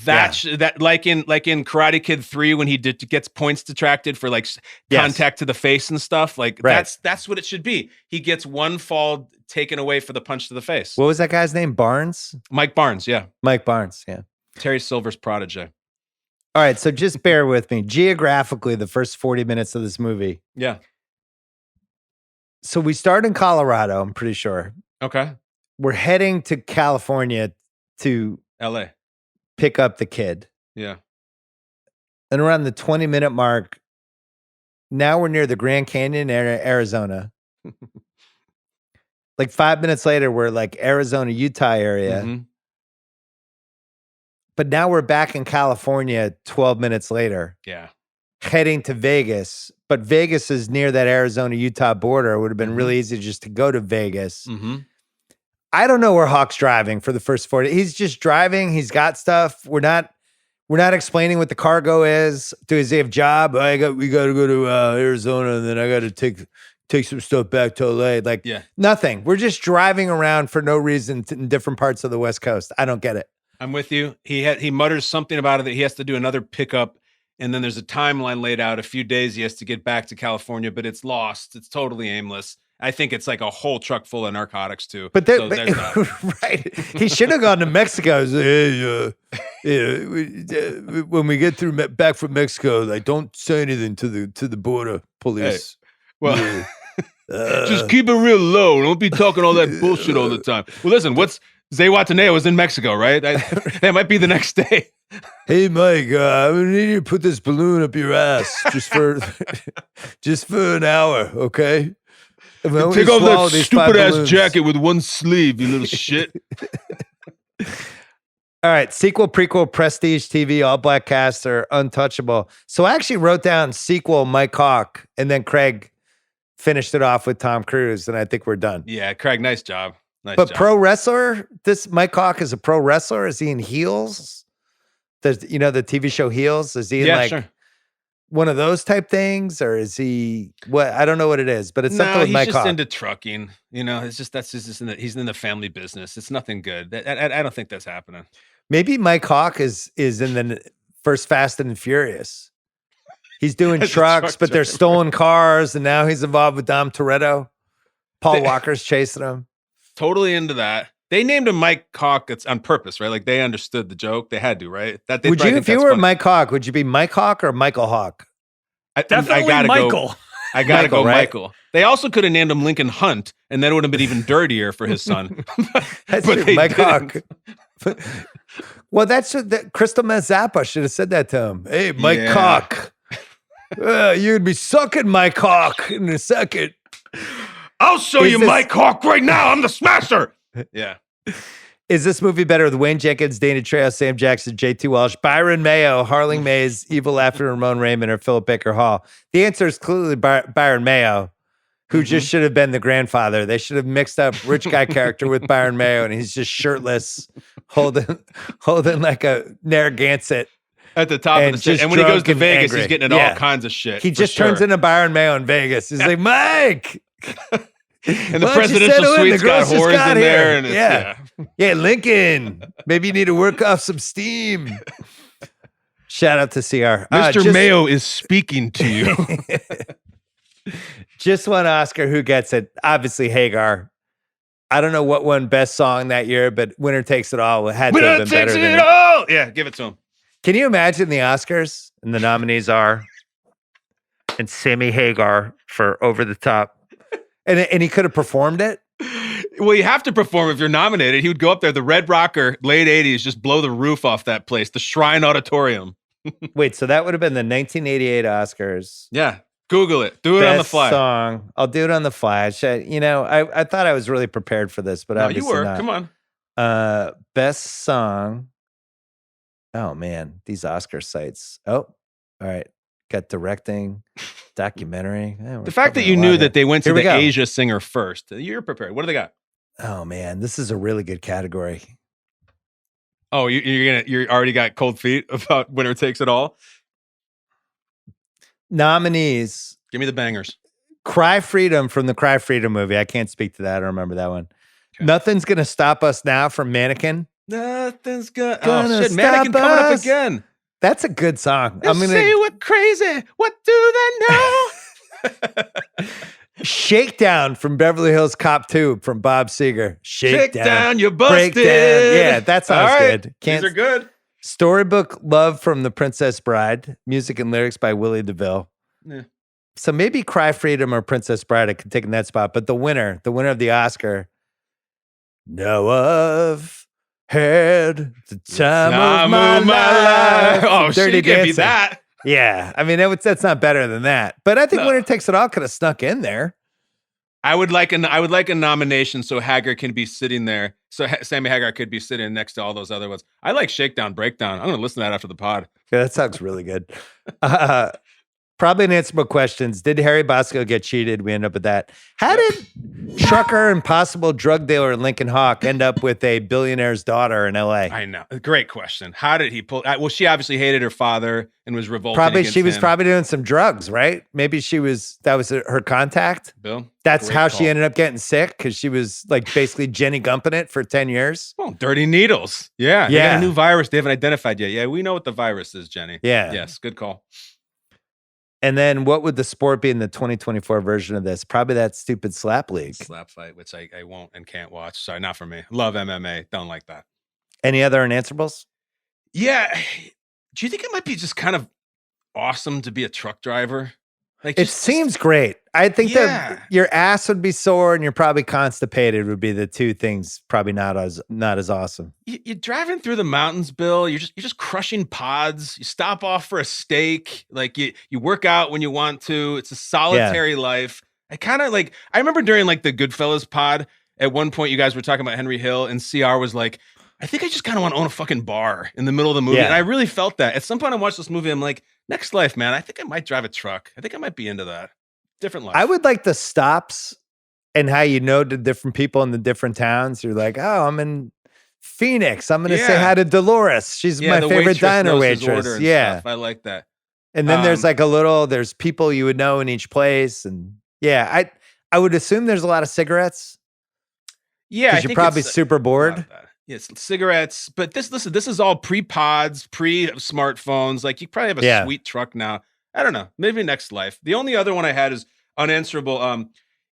that like in Karate Kid 3 when he gets points detracted for like contact to the face and stuff. Like that's what it should be. He gets one fall taken away for the punch to the face. What was that guy's name? Barnes? Mike Barnes, yeah. Mike Barnes, yeah. Terry Silver's protege. All right, so just bear with me. Geographically, the first 40 minutes of this movie. Yeah. So we start in Colorado, I'm pretty sure. Okay. We're heading to California to LA. Pick up the kid. Yeah. And around the 20-minute mark, now we're near the Grand Canyon, Arizona. Like 5 minutes later, we're like Arizona, Utah area. Mm-hmm. But now we're back in California 12 minutes later. Yeah. Heading to Vegas. But Vegas is near that Arizona, Utah border. It would have been really easy just to go to Vegas. Mm-hmm. I don't know where Hawk's driving for the first 40. He's just driving. He's got stuff. We're not explaining what the cargo is. Does he have a job? We got to go to Arizona, and then I got to take some stuff back to LA. Like nothing. We're just driving around for no reason in different parts of the West Coast. I don't get it. I'm with you. He mutters something about it that he has to do another pickup, and then there's a timeline laid out. A few days he has to get back to California, but it's lost. It's totally aimless. I think it's like a whole truck full of narcotics too. But, right, he should have gone to Mexico. Say, hey, when we get back from Mexico, like don't say anything to the border police. Hey, well, just keep it real low. Don't be talking all that bullshit all the time. Well, listen, Zay Wataneo was in Mexico, right? That might be the next day. Hey, Mike, I need you to put this balloon up your ass just for an hour, okay? Take off that stupid ass jacket with one sleeve, you little shit. All right, sequel, prequel, prestige TV, all black cast, or untouchable. So I actually wrote down sequel, Mike Hawk, and then Craig finished it off with Tom Cruise, and I think we're done. Yeah, Craig, nice job. But pro wrestler, this Mike Hawk is a pro wrestler. Is he in Heels? There's the TV show Heels. Is he in one of those type things, or is he what? I don't know what it is, but it's something with Mike Hawk. He's just into trucking. It's just he's in the family business. It's nothing good. I don't think that's happening. Maybe Mike Hawk is in the first Fast and Furious. He's doing trucks, but they're stolen cars, and now he's involved with Dom Toretto. Paul Walker's chasing him. Totally into that. They named him Mike Hawk. It's on purpose, right? Like they understood the joke. They had to, right? Would you, if you were Mike Hawk, would you be Mike Hawk or Michael Hawk? Definitely Michael. I gotta go Michael. They also could have named him Lincoln Hunt, and then it would have been even dirtier for his son. That's true, Mike Hawk. Well, that's Crystal Mazzappa should have said that to him. Hey, Mike Hawk. You'd be sucking Mike Hawk in a second. I'll show you Mike Hawk right now. I'm the smasher. Yeah. Is this movie better with Wayne Jenkins, Dana Trejo, Sam Jackson, J.T. Walsh, Byron Mayo, Harling Mays, Evil Laughter, Ramon Raymond, or Philip Baker Hall? The answer is clearly Byron Mayo, who just should have been the grandfather. They should have mixed up rich guy character with Byron Mayo, and he's just shirtless, holding like a Narragansett. At the top of the stage. And when he goes to Vegas, he's getting into all kinds of shit. He just turns into Byron Mayo in Vegas. He's like, Mike! And the presidential suite's got whores in there. And yeah, Lincoln. Maybe you need to work off some steam. Shout out to CR. Mr. Mayo is speaking to you. Just one Oscar. Who gets it? Obviously, Hagar. I don't know what won best song that year, but Winner Takes It All had to have been better than it. All. Yeah, give it to him. Can you imagine the Oscars? And the nominees are and Sammy Hagar for Over the Top. And he could have performed it? Well, you have to perform if you're nominated. He would go up there, the Red Rocker, late 80s, just blow the roof off that place, the Shrine Auditorium. Wait, so that would have been the 1988 Oscars. Yeah. Google it. Do it on the fly. Song. I'll do it on the fly. I thought I was really prepared for this, but obviously you were. not. Come on. Best song. Oh, man. These Oscar sites. Oh, all right. Got directing, documentary. The fact that you knew that they went to the Asia singer first. You're prepared. What do they got? Oh, man. This is a really good category. Oh, you already got cold feet about Winner Takes It All? Nominees. Give me the bangers. Cry Freedom from the Cry Freedom movie. I can't speak to that. I don't remember that one. Okay. Nothing's Gonna Stop Us Now from Mannequin. Nothing's gonna. Oh Gonna shit, Mannequin stop coming up us. again. That's a good song. They say we're crazy. What do they know? Shakedown from Beverly Hills Cop 2 from Bob Seger. Shakedown, you're busted. Breakdown. Yeah, that sounds All right. good. These are good. Storybook Love from The Princess Bride. Music and lyrics by Willie DeVille. Yeah. So maybe Cry Freedom or Princess Bride could take in that spot. But the winner of the Oscar. Now I've had the time of my life. Oh, Dirty shit, you can't be Dancing. that. Yeah, I mean that's not better than that. But I think Winner Takes It All could have snuck in there. I would like a nomination so Haggard can be sitting there. So Sammy Hagar could be sitting next to all those other ones. I like Shakedown, Breakdown. I'm going to listen to that after the pod. Yeah, that sounds really good. Probably unanswerable questions. Did Harry Bosco get cheated? We end up with that. How did trucker and possible drug dealer Lincoln Hawk end up with a billionaire's daughter in L.A.? I know. Great question. How did he pull? Well, she obviously hated her father and was revolted. Probably she was him. probably doing some drugs, right? Maybe that was her contact. Bill, that's how call. She ended up getting sick because she was like basically Jenny Gumping it for 10 years. Well, dirty needles. Yeah. They got a new virus they haven't identified yet. Yeah, we know what the virus is, Jenny. Yeah. Yes, good call. And then what would the sport be in the 2024 version of this? Probably that stupid slap league. Slap fight, which I won't and can't watch. Sorry, not for me. Love MMA. Don't like that. Any other unanswerables? Yeah. Do you think it might be just kind of awesome to be a truck driver? Like, it seems great. I think that your ass would be sore and you're probably constipated would be the two things probably not as awesome. You're driving through the mountains, Bill. You're just crushing pods. You stop off for a steak. Like you work out when you want to. It's a solitary life. I remember during like the Goodfellas pod, at one point you guys were talking about Henry Hill and CR was like, I think I just kind of want to own a fucking bar in the middle of the movie. And I really felt that. At some point I watched this movie, I'm like, next life, man, I think I might drive a truck. I think I might be into that. Different life. I would like the stops and how you know the different people in the different towns. You're like, oh, I'm in Phoenix. I'm going to say hi to Dolores. She's my favorite diner waitress. Yeah. Stuff. I like that. And then there's like there's people you would know in each place. And yeah, I would assume there's a lot of cigarettes. Yeah. Because you're probably super bored. Yes, cigarettes. But this is all pre-pods, pre-smartphones. Like you probably have a sweet truck now. I don't know. Maybe next life. The only other one I had is unanswerable.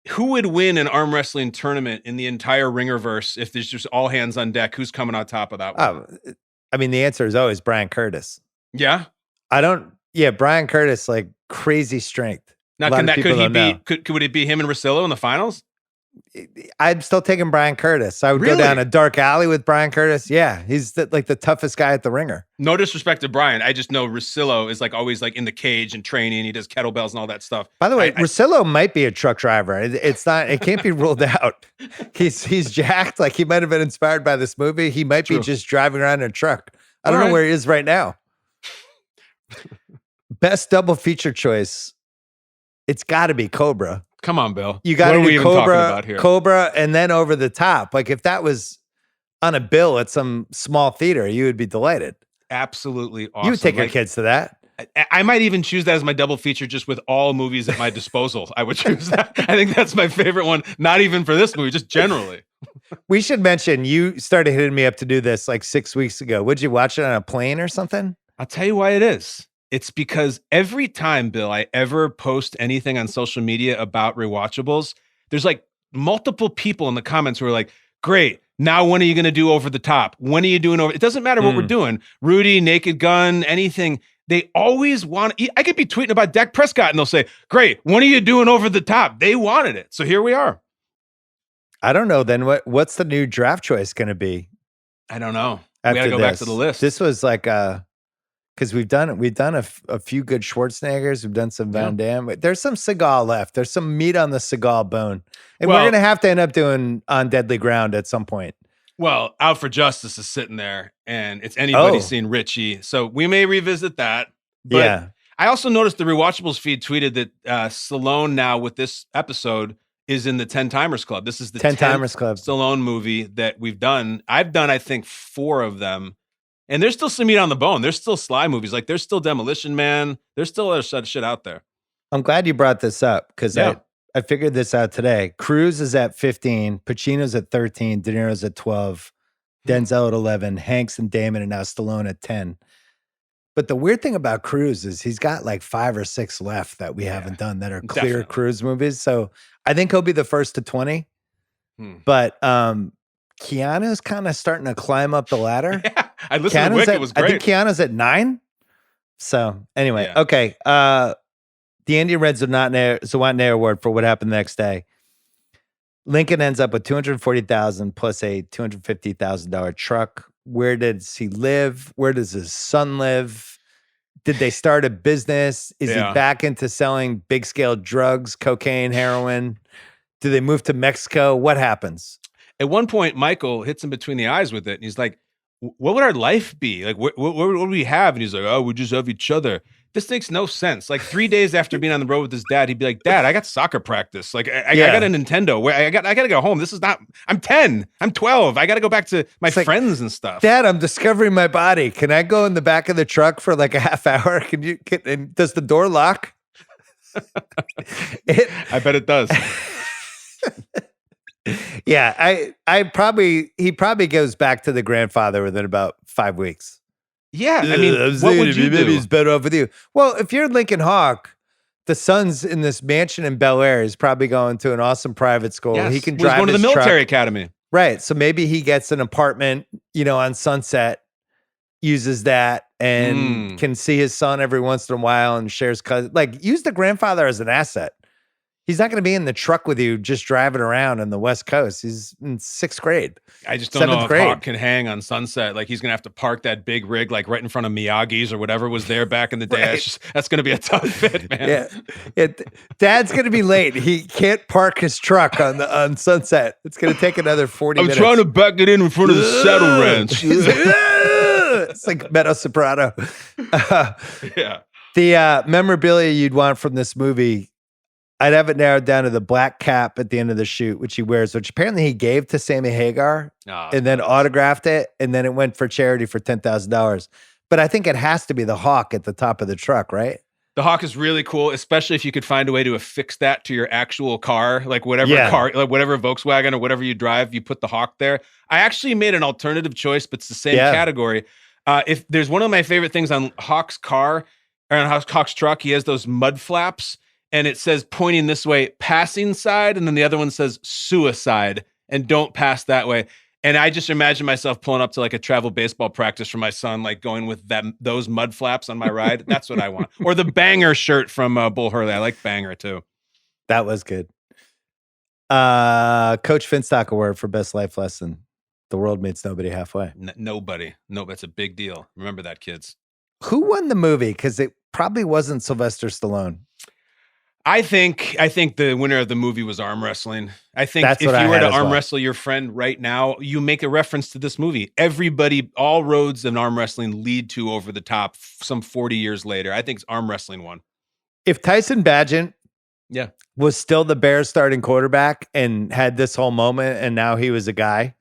Who would win an arm wrestling tournament in the entire Ringerverse if there's just all hands on deck? Who's coming on top of that one? I mean, the answer is always Brian Curtis. Yeah? Brian Curtis, like crazy strength. Now, would it be him and Russillo in the finals? I'm still taking Brian Curtis. I would go down a dark alley with Brian Curtis. Yeah, he's the toughest guy at the Ringer. No disrespect to Brian. I just know Russillo is like always like in the cage and training. He does kettlebells and all that stuff. By the way, Russillo might be a truck driver. It's not. It can't be ruled out. He's jacked. Like he might have been inspired by this movie. He might be just driving around in a truck. I don't know where he is right now. Best double feature choice. It's got to be Cobra. Come on, Bill. You got to do Cobra, and then Over the Top. Like if that was on a bill at some small theater, you would be delighted. Absolutely awesome. You would take your kids to that. I might even choose that as my double feature just with all movies at my disposal. I would choose that. I think that's my favorite one. Not even for this movie, just generally. We should mention you started hitting me up to do this like 6 weeks ago. Would you watch it on a plane or something? I'll tell you why it is. It's because every time, Bill, I ever post anything on social media about Rewatchables, there's like multiple people in the comments who are like, great, now when are you going to do Over the Top? When are you doing It doesn't matter what we're doing. Rudy, Naked Gun, anything. They always want I could be tweeting about Dak Prescott and they'll say, great, when are you doing Over the Top? They wanted it. So here we are. I don't know then. What's the new draft choice going to be? I don't know. We got to go back to the list. This was like because we've done a few good Schwarzeneggers. We've done some Van Damme. There's some Seagal left. There's some meat on the Seagal bone. And we're going to have to end up doing On Deadly Ground at some point. Well, Out for Justice is sitting there, and it's anybody seen Richie. So we may revisit that. But I also noticed the Rewatchables feed tweeted that Stallone now with this episode is in the 10 Timers Club. This is the 10 Timers Club Stallone movie that we've done. I've done, I think, 4 of them. And there's still some meat on the bone. There's still Sly movies. Like there's still Demolition Man. There's still other shit out there. I'm glad you brought this up because I figured this out today. Cruise is at 15. Pacino's at 13. De Niro's at 12. Denzel at 11, Hanks and Damon, and now Stallone at 10. But the weird thing about Cruise is he's got like 5 or 6 left that we haven't done that are clear Definitely. Cruise movies. So I think he'll be the first to 20. But Keanu's kind of starting to climb up the ladder. Yeah, I listened to Wick. It was great. I think Keanu's at 9. So anyway, Yeah. okay. The Andy Red Zawatney Award for What Happened the Next day. Lincoln ends up with $240,000 plus a $250,000 truck. Where does he live? Where does his son live? Did they start a business? Is he back into selling big scale drugs, cocaine, heroin? Do they move to Mexico? What happens? At one point, Michael hits him between the eyes with it. And he's like, what would our life be? Like, what do we have? And he's like, oh, we just have each other. This makes no sense. Like 3 days after being on the road with his dad, he'd be like, Dad, I got soccer practice. Like I got a Nintendo. I got to go home. This is not, I'm 10. I'm 12. I got to go back to my friends and stuff. Dad, I'm discovering my body. Can I go in the back of the truck for like a half hour? Can you get, and does the door lock? I bet it does. Yeah, he probably goes back to the grandfather within about 5 weeks. Yeah, I mean, what would you do? Maybe he's better off with you. Well, if you're Lincoln Hawk, the son's in this mansion in Bel Air. He's probably going to an awesome private school. Yes. He can He's drive going to the his military truck. academy. Right. So maybe he gets an apartment, on Sunset, uses that, and can see his son every once in a while and shares cousins. Like, use the grandfather as an asset. He's not going to be in the truck with you just driving around on the West Coast. He's in 6th grade. I just don't know if Hawk can hang on Sunset. Like, he's going to have to park that big rig like right in front of Miyagi's or whatever was there back in the day. Right. That's going to be a tough fit, man. Yeah. Dad's going to be late. He can't park his truck on Sunset. It's going to take another 40 minutes. I'm trying to back it in front of the saddle ranch. It's like Meadow Soprano. Yeah. The memorabilia you'd want from this movie, I'd have it narrowed down to the black cap at the end of the shoot, which he wears, which apparently he gave to Sammy Hagar and then autographed it. And then it went for charity for $10,000. But I think it has to be the hawk at the top of the truck, right? The hawk is really cool, especially if you could find a way to affix that to your actual car, like whatever car, like whatever Volkswagen or whatever you drive, you put the hawk there. I actually made an alternative choice, but it's the same category. If there's one of my favorite things on Hawk's car or on Hawk's truck, he has those mud flaps. And it says pointing this way, passing side. And then the other one says suicide and don't pass that way. And I just imagine myself pulling up to like a travel baseball practice for my son, like going with those mud flaps on my ride. That's what I want. Or the Banger shirt from Bull Hurley. I like Banger too. That was good. Coach Finstock Award for Best Life Lesson. The world meets nobody halfway. Nobody. No, that's a big deal. Remember that, kids. Who won the movie? Because it probably wasn't Sylvester Stallone. I think the winner of the movie was arm wrestling. I think if you were to arm wrestle your friend right now, you make a reference to this movie. Everybody, all roads in arm wrestling lead to Over the Top some 40 years later. I think arm wrestling won. If Tyson Bagent was still the Bears starting quarterback and had this whole moment and now he was a guy,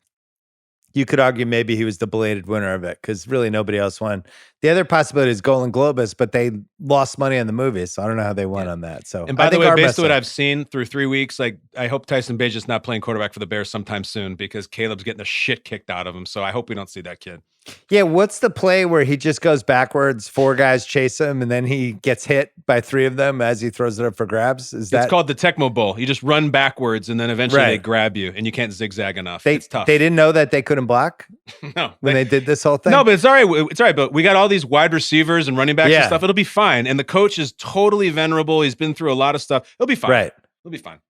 you could argue maybe he was the belated winner of it because really nobody else won. The other possibility is Golden Globus, but they lost money on the movie, so I don't know how they won on that. So, and by the way, based on what I've seen through 3 weeks, like I hope Tyson Bagent's not playing quarterback for the Bears sometime soon because Caleb's getting the shit kicked out of him. So I hope we don't see that kid. Yeah, what's the play where he just goes backwards, 4 guys chase him, and then he gets hit by 3 of them as he throws it up for grabs? It's called the Tecmo Bowl. You just run backwards, and then eventually they grab you, and you can't zigzag enough. It's tough. They didn't know that they couldn't block? No. When they did this whole thing? No, but it's all right. It's all right, but we got all these wide receivers and running backs and stuff. It'll be fine. And the coach is totally venerable. He's been through a lot of stuff. It'll be fine. Right. It'll be fine.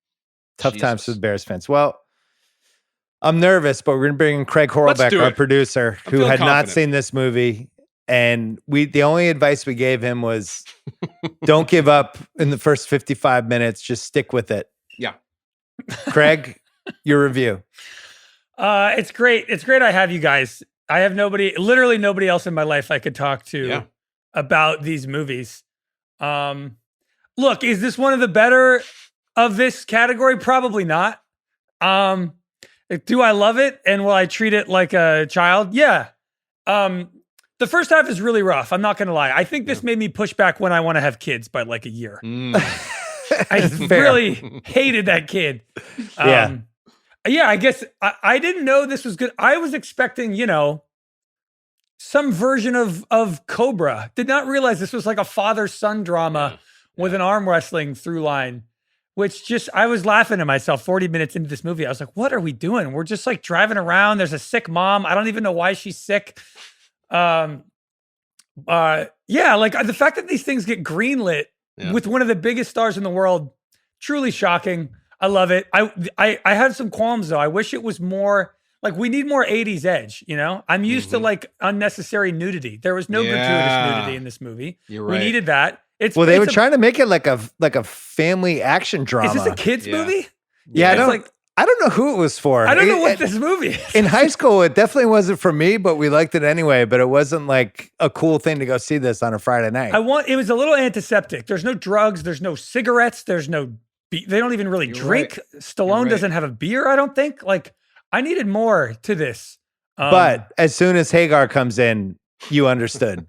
Tough times for the Bears fans. Well, I'm nervous, but we're going to bring in Craig Horlbeck, our producer, who had not seen this movie. And the only advice we gave him was don't give up in the first 55 minutes. Just stick with it. Yeah. Craig, your review. It's great. It's great I have you guys. I have literally nobody else in my life I could talk to about these movies. Look, is this one of the better of this category? Probably not. Do I love it? And will I treat it like a child? Yeah. The first half is really rough. I'm not going to lie. I think this made me push back when I want to have kids by like a year. I really hated that kid. Yeah, I guess I didn't know this was good. I was expecting, some version of Cobra. Did not realize this was like a father-son drama with an arm wrestling through line, which I was laughing at myself 40 minutes into this movie. I was like, what are we doing? We're just like driving around. There's a sick mom. I don't even know why she's sick. Like the fact that these things get greenlit with one of the biggest stars in the world, truly shocking. I love it. I had some qualms though. I wish it was more like we need more 80s edge, I'm used to like unnecessary nudity. There was no gratuitous nudity in this movie. You're right. We needed that. They were trying to make it like a family action drama. Is this a kids movie? Yeah, I don't know who it was for. I don't know what this movie is. In high school, it definitely wasn't for me, but we liked it anyway. But it wasn't like a cool thing to go see this on a Friday night. It was a little antiseptic. There's no drugs. There's no cigarettes. There's no. They don't even really drink. Right. Stallone doesn't have a beer. I don't think. Like, I needed more to this. But as soon as Hagar comes in, you understood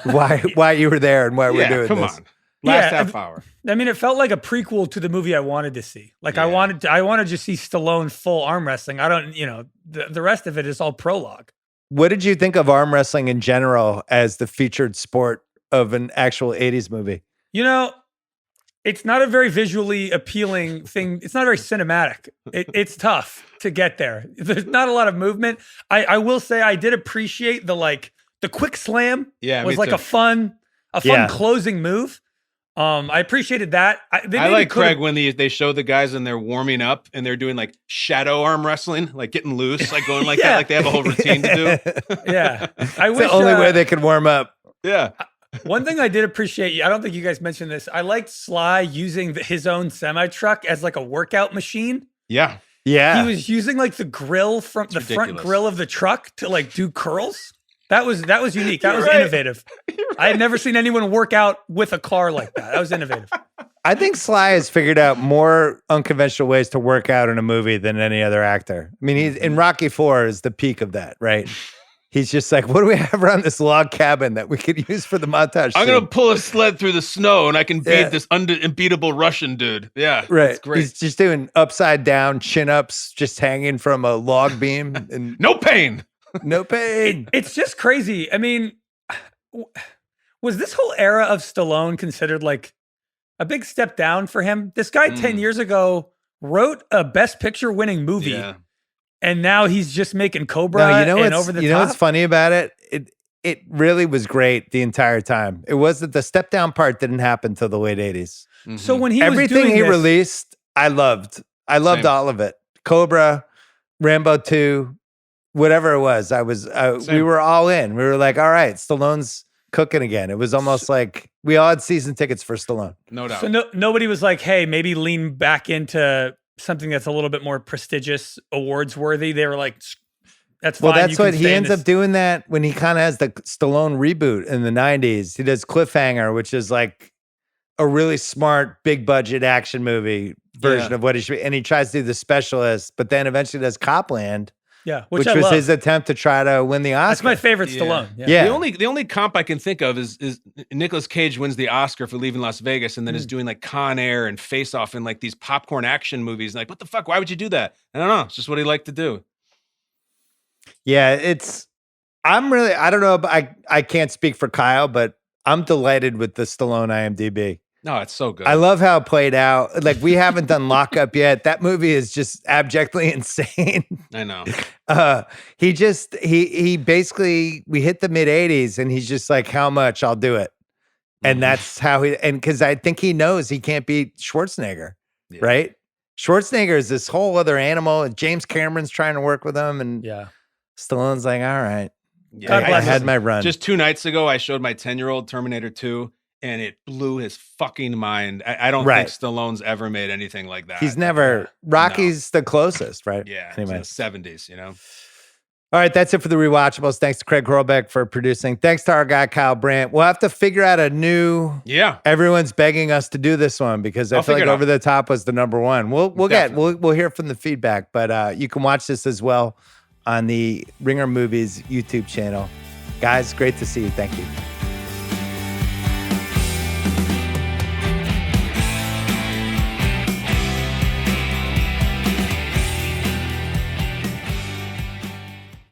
why you were there and why we're doing come this. On. Last half hour. I mean, it felt like a prequel to the movie I wanted to see. Like I wanted to see Stallone full arm wrestling. I don't, the rest of it is all prologue. What did you think of arm wrestling in general as the featured sport of an actual 80s movie? It's not a very visually appealing thing. It's not very cinematic. It's tough to get there. There's not a lot of movement. I will say I did appreciate the quick slam. Yeah, was like a fun closing move. I apprecited that. I like Craig when they show the guys and they're warming up and they're doing like shadow arm wrestling, like getting loose, like going like that, like they have a whole routine to do. Yeah, it's the only way they can warm up. Yeah. One thing I did appreciate, I don't think you guys mentioned this. I liked Sly using his own semi truck as like a workout machine. Yeah. Yeah. He was using like the grill from the front grill of the truck to like do curls. That was unique. That was innovative. I had never seen anyone work out with a car like that. That was innovative. I think Sly has figured out more unconventional ways to work out in a movie than any other actor. I mean, he's in Rocky IV is the peak of that, right? He's just like, what do we have around this log cabin that we could use for the montage? I'm going to pull a sled through the snow and I can beat this unbeatable Russian dude. Yeah. Right. It's great. He's just doing upside down chin ups, just hanging from a log beam. And no pain. No pain. It's just crazy. I mean, was this whole era of Stallone considered like a big step down for him? This guy 10 years ago wrote a Best Picture winning movie. Yeah. And now he's just making Cobra and over the top. You know what's funny about it? It really was great the entire time. It wasn't the step down part didn't happen till the late 80s. Mm-hmm. So when everything he released, I loved. I loved all of it. Cobra, Rambo 2, whatever it was. We were all in. We were like, all right, Stallone's cooking again. It was almost like we all had season tickets for Stallone. No doubt. So nobody was like, hey, maybe lean back into something that's a little bit more prestigious, awards worthy. They were like, that's fine. Well, that's what he ends up doing that when he kind of has the Stallone reboot in the 90s. He does Cliffhanger, which is like a really smart, big budget action movie version of what he should be. And he tries to do The Specialist, but then eventually does Copland. Yeah, which was his attempt to try to win the Oscar. That's my favorite Stallone. Yeah. The only comp I can think of is Nicolas Cage wins the Oscar for Leaving Las Vegas and then is doing like Con Air and Face Off and like these popcorn action movies. Like, what the fuck? Why would you do that? I don't know. It's just what he liked to do. Yeah, I don't know, I can't speak for Kyle, but I'm delighted with the Stallone IMDb. No, it's so good. I love how it played out. Like, we haven't done Lockup yet. That movie is just abjectly insane. I know. He basically, we hit the mid 80s and he's just like, how much? I'll do it. And that's how because I think he knows he can't beat Schwarzenegger, right? Schwarzenegger is this whole other animal and James Cameron's trying to work with him. And Stallone's like, all right. Yeah, I had my run. Just 2 nights ago, I showed my 10-year-old Terminator 2. And it blew his fucking mind. I don't think Stallone's ever made anything like that. He's never. Rocky's the closest, right? Yeah. Anyway. The 70s, All right. That's it for the Rewatchables. Thanks to Craig Horlbeck for producing. Thanks to our guy, Kyle Brandt. We'll have to figure out a new. Yeah. Everyone's begging us to do this one because I feel like Over the Top was the number one. We'll hear from the feedback, but you can watch this as well on the Ringer Movies YouTube channel. Guys, great to see you. Thank you.